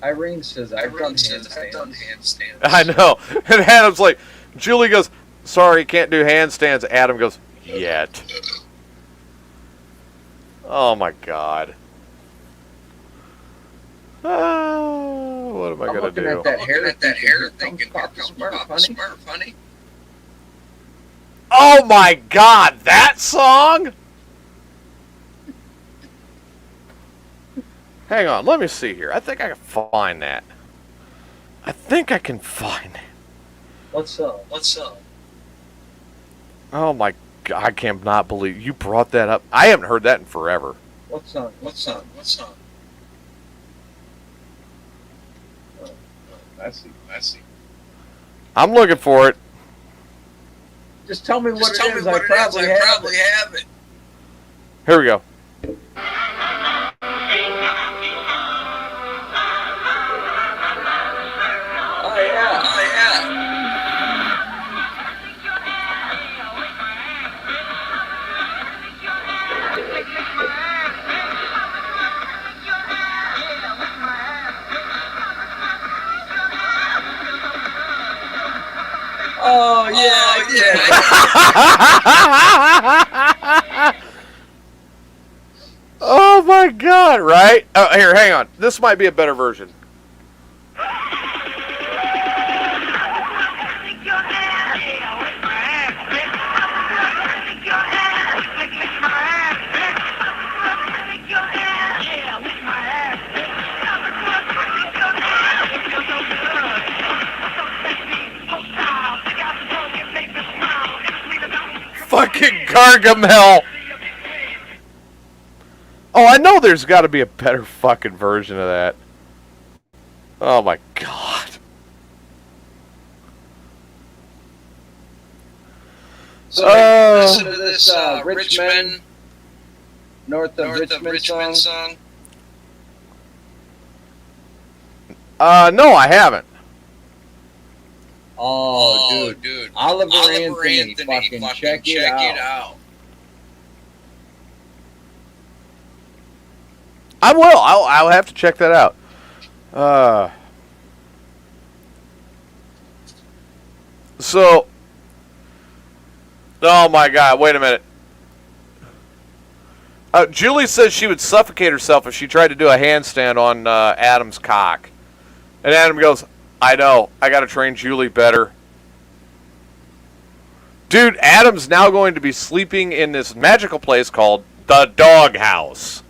Irene says, I've done handstands. I know. And Adam's like, Julie goes, sorry, can't do handstands. Adam goes, yet. Oh, my God. What am I going to do? I'm looking at that hair thinking, smart, funny. Oh, my God. That song? Hang on. Let me see here. I think I can find that. What's up? Oh, my God. I cannot believe you brought that up. I haven't heard that in forever. What's up? I see. I'm looking for it. Just tell me what it is. I probably have it. Here we go. Oh, yeah. Oh, yeah. Oh, my God, right? Oh, here, hang on. This might be a better version. Fucking Gargamel. Oh, I know there's got to be a better fucking version of that. Oh my god. So listen to this Richmond, North of Richmond song. No, I haven't. Oh, dude. Oliver Anthony, fucking check it out. I will. I'll have to check that out. So, oh my god, wait a minute. Julie says she would suffocate herself if she tried to do a handstand on Adam's cock. And Adam goes, I know, I gotta train Julie better. Dude, Adam's now going to be sleeping in this magical place called the Doghouse.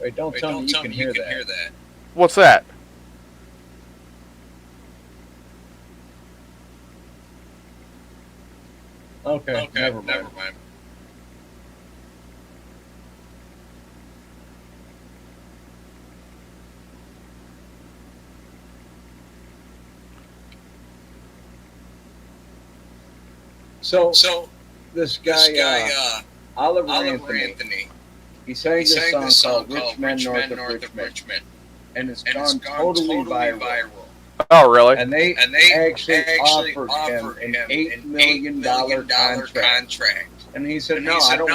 Wait, don't tell me you can hear that. What's that? Okay, never mind. So this guy, Oliver Anthony, he sang this song called Richmond, North of Richmond, and it's gone totally viral. Oh, really? And they actually offered him an $8 million contract. And he said, no, I don't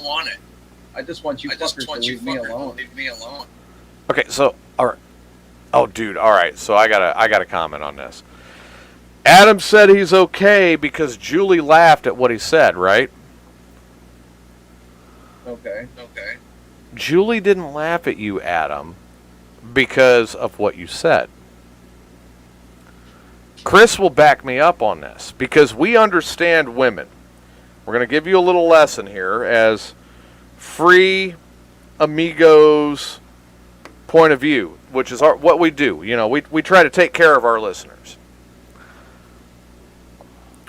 want it. I just want you fuckers to leave me alone. Okay, so, all right. Oh, dude, all right. So I gotta comment on this. Adam said he's okay because Julie laughed at what he said, right? Okay. Julie didn't laugh at you, Adam, because of what you said. Chris will back me up on this because we understand women. We're going to give you a little lesson here as free Amigos point of view, which is what we do. You know, we try to take care of our listeners.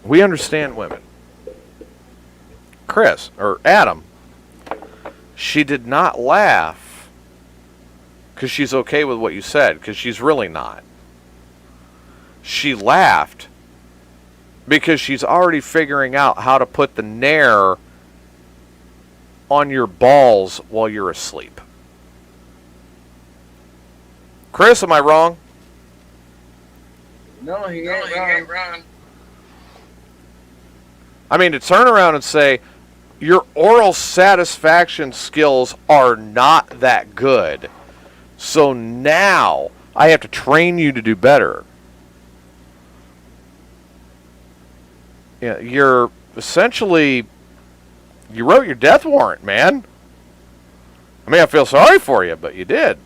We understand women. Chris, or Adam, she did not laugh because she's okay with what you said, because she's really not. She laughed because she's already figuring out how to put the nair on your balls while you're asleep. Chris, am I wrong? No, he ain't wrong. I mean, to turn around and say, your oral satisfaction skills are not that good, so now I have to train you to do better. Yeah, you're essentially, you wrote your death warrant, man. I mean, I feel sorry for you, but you did.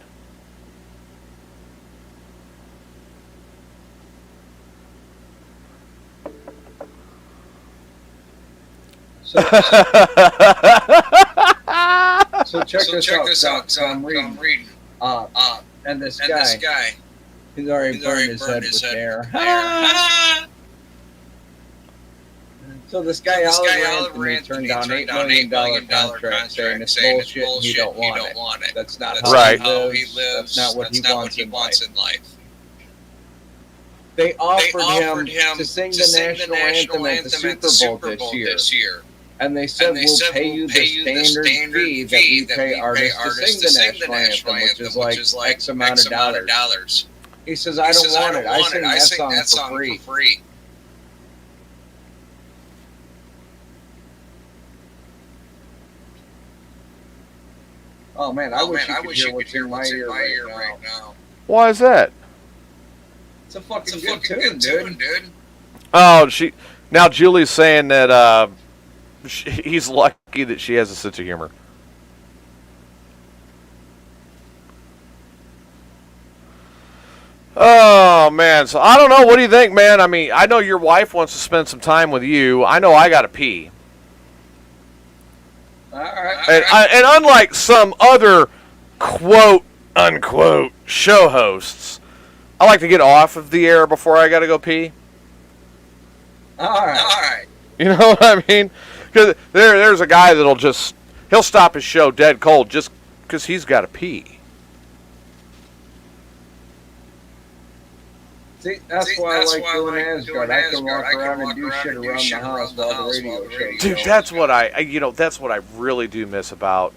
So check this out. So I'm reading. And this guy, he's already burned his head with air. So this guy, Oliver Anthony, turned down $8 million contract saying it's bullshit, you don't want it. That's not how he lives. That's not what he wants in life. They offered him to sing the national anthem at the Super Bowl this year. And they said, we'll pay you the standard fee that we pay artists to sing the national anthem, which is like X amount of dollars. He says, I don't want it. I sing that song for free. Oh man, I wish you could hear what's in my ear right now. Why is that? It's a fucking good tune, dude. Oh, now Julie's saying that he's lucky that she has a sense of humor. Oh man, so I don't know. What do you think, man? I mean, I know your wife wants to spend some time with you. I know I gotta pee. All right. And unlike some other quote unquote show hosts, I like to get off of the air before I got to go pee. All right. You know what I mean? Because there's a guy he'll stop his show dead cold just because he's got to pee. See, that's why I like doing Asgard. I can walk around and do shit around the house while the radio show. Dude, that's what that's what I really do miss about.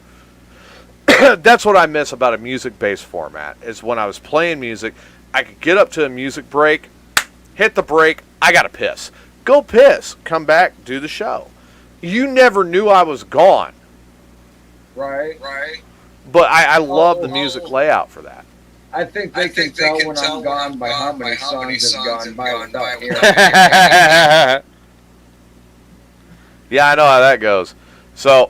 That's what I miss about a music-based format. Is when I was playing music, I could get up to a music break, hit the break. I gotta piss. Go piss. Come back. Do the show. You never knew I was gone. Right. But I love the music layout for that. I think they can tell when I'm gone by how many songs have gone by without hearing. Yeah, I know how that goes. So,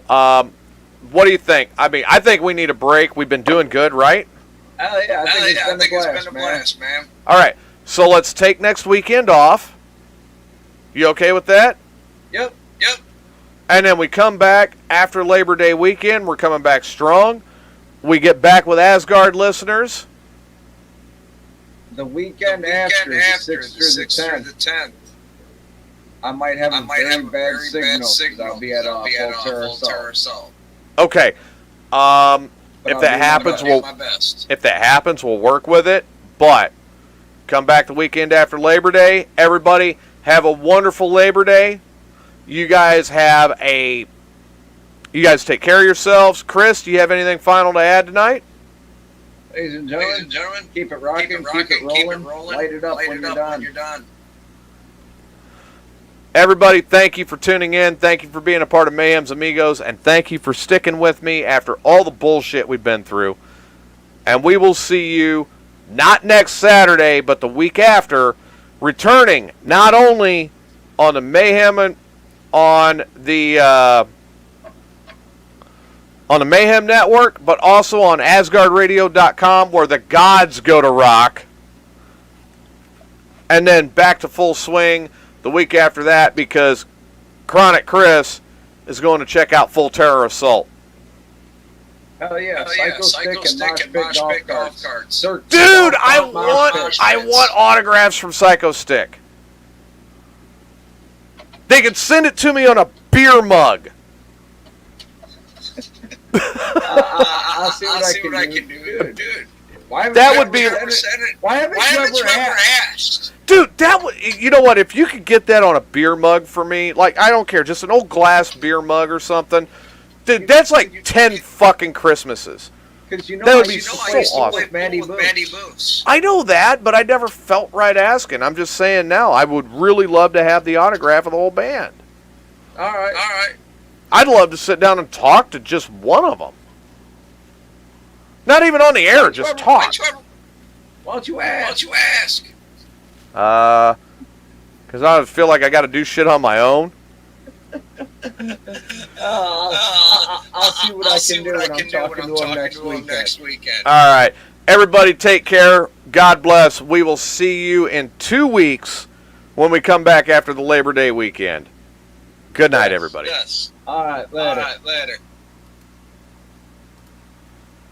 what do you think? I mean, I think we need a break. We've been doing good, right? Oh, yeah, I think it's been a blast, man. All right, so let's take next weekend off. You okay with that? Yep. And then we come back after Labor Day weekend. We're coming back strong. We get back with Asgard listeners. The weekend after, the 6th through the 10th. I might have a very bad signal because I'll be at Full Terror Assault. Okay. If that happens, we'll work with it. But come back the weekend after Labor Day. Everybody, have a wonderful Labor Day. You guys take care of yourselves. Chris, do you have anything final to add tonight? Ladies and gentlemen, keep it rocking, keep it rolling, light it up when you're done. Everybody, thank you for tuning in. Thank you for being a part of Mayhem's Amigos. And thank you for sticking with me after all the bullshit we've been through. And we will see you not next Saturday, but the week after, returning not only on the Mayhem on the Mayhem Network, but also on AsgardRadio.com, where the gods go to rock. And then back to full swing the week after that, because Chronic Chris is going to check out Full Terror Assault. Hell yeah, Psycho Stick and Mosh Pit golf carts. Dude, I want autographs from Psycho Stick. They could send it to me on a beer mug. I'll see what I can do. Dude. Why haven't you ever asked? Dude, you know what? If you could get that on a beer mug for me, like, I don't care, just an old glass beer mug or something. Dude, that's like 10 fucking Christmases. That would be so awesome. With Mandy Moose. I know that, but I never felt right asking. I'm just saying now, I would really love to have the autograph of the whole band. All right. I'd love to sit down and talk to just one of them. Not even on the air, just talk. Why don't you ask? Because I feel like I got to do shit on my own. I'll see what I can do when I'm talking to him next weekend. All right. Everybody take care. God bless. We will see you in 2 weeks when we come back after the Labor Day weekend. Good night, everybody. Yes. All right, later.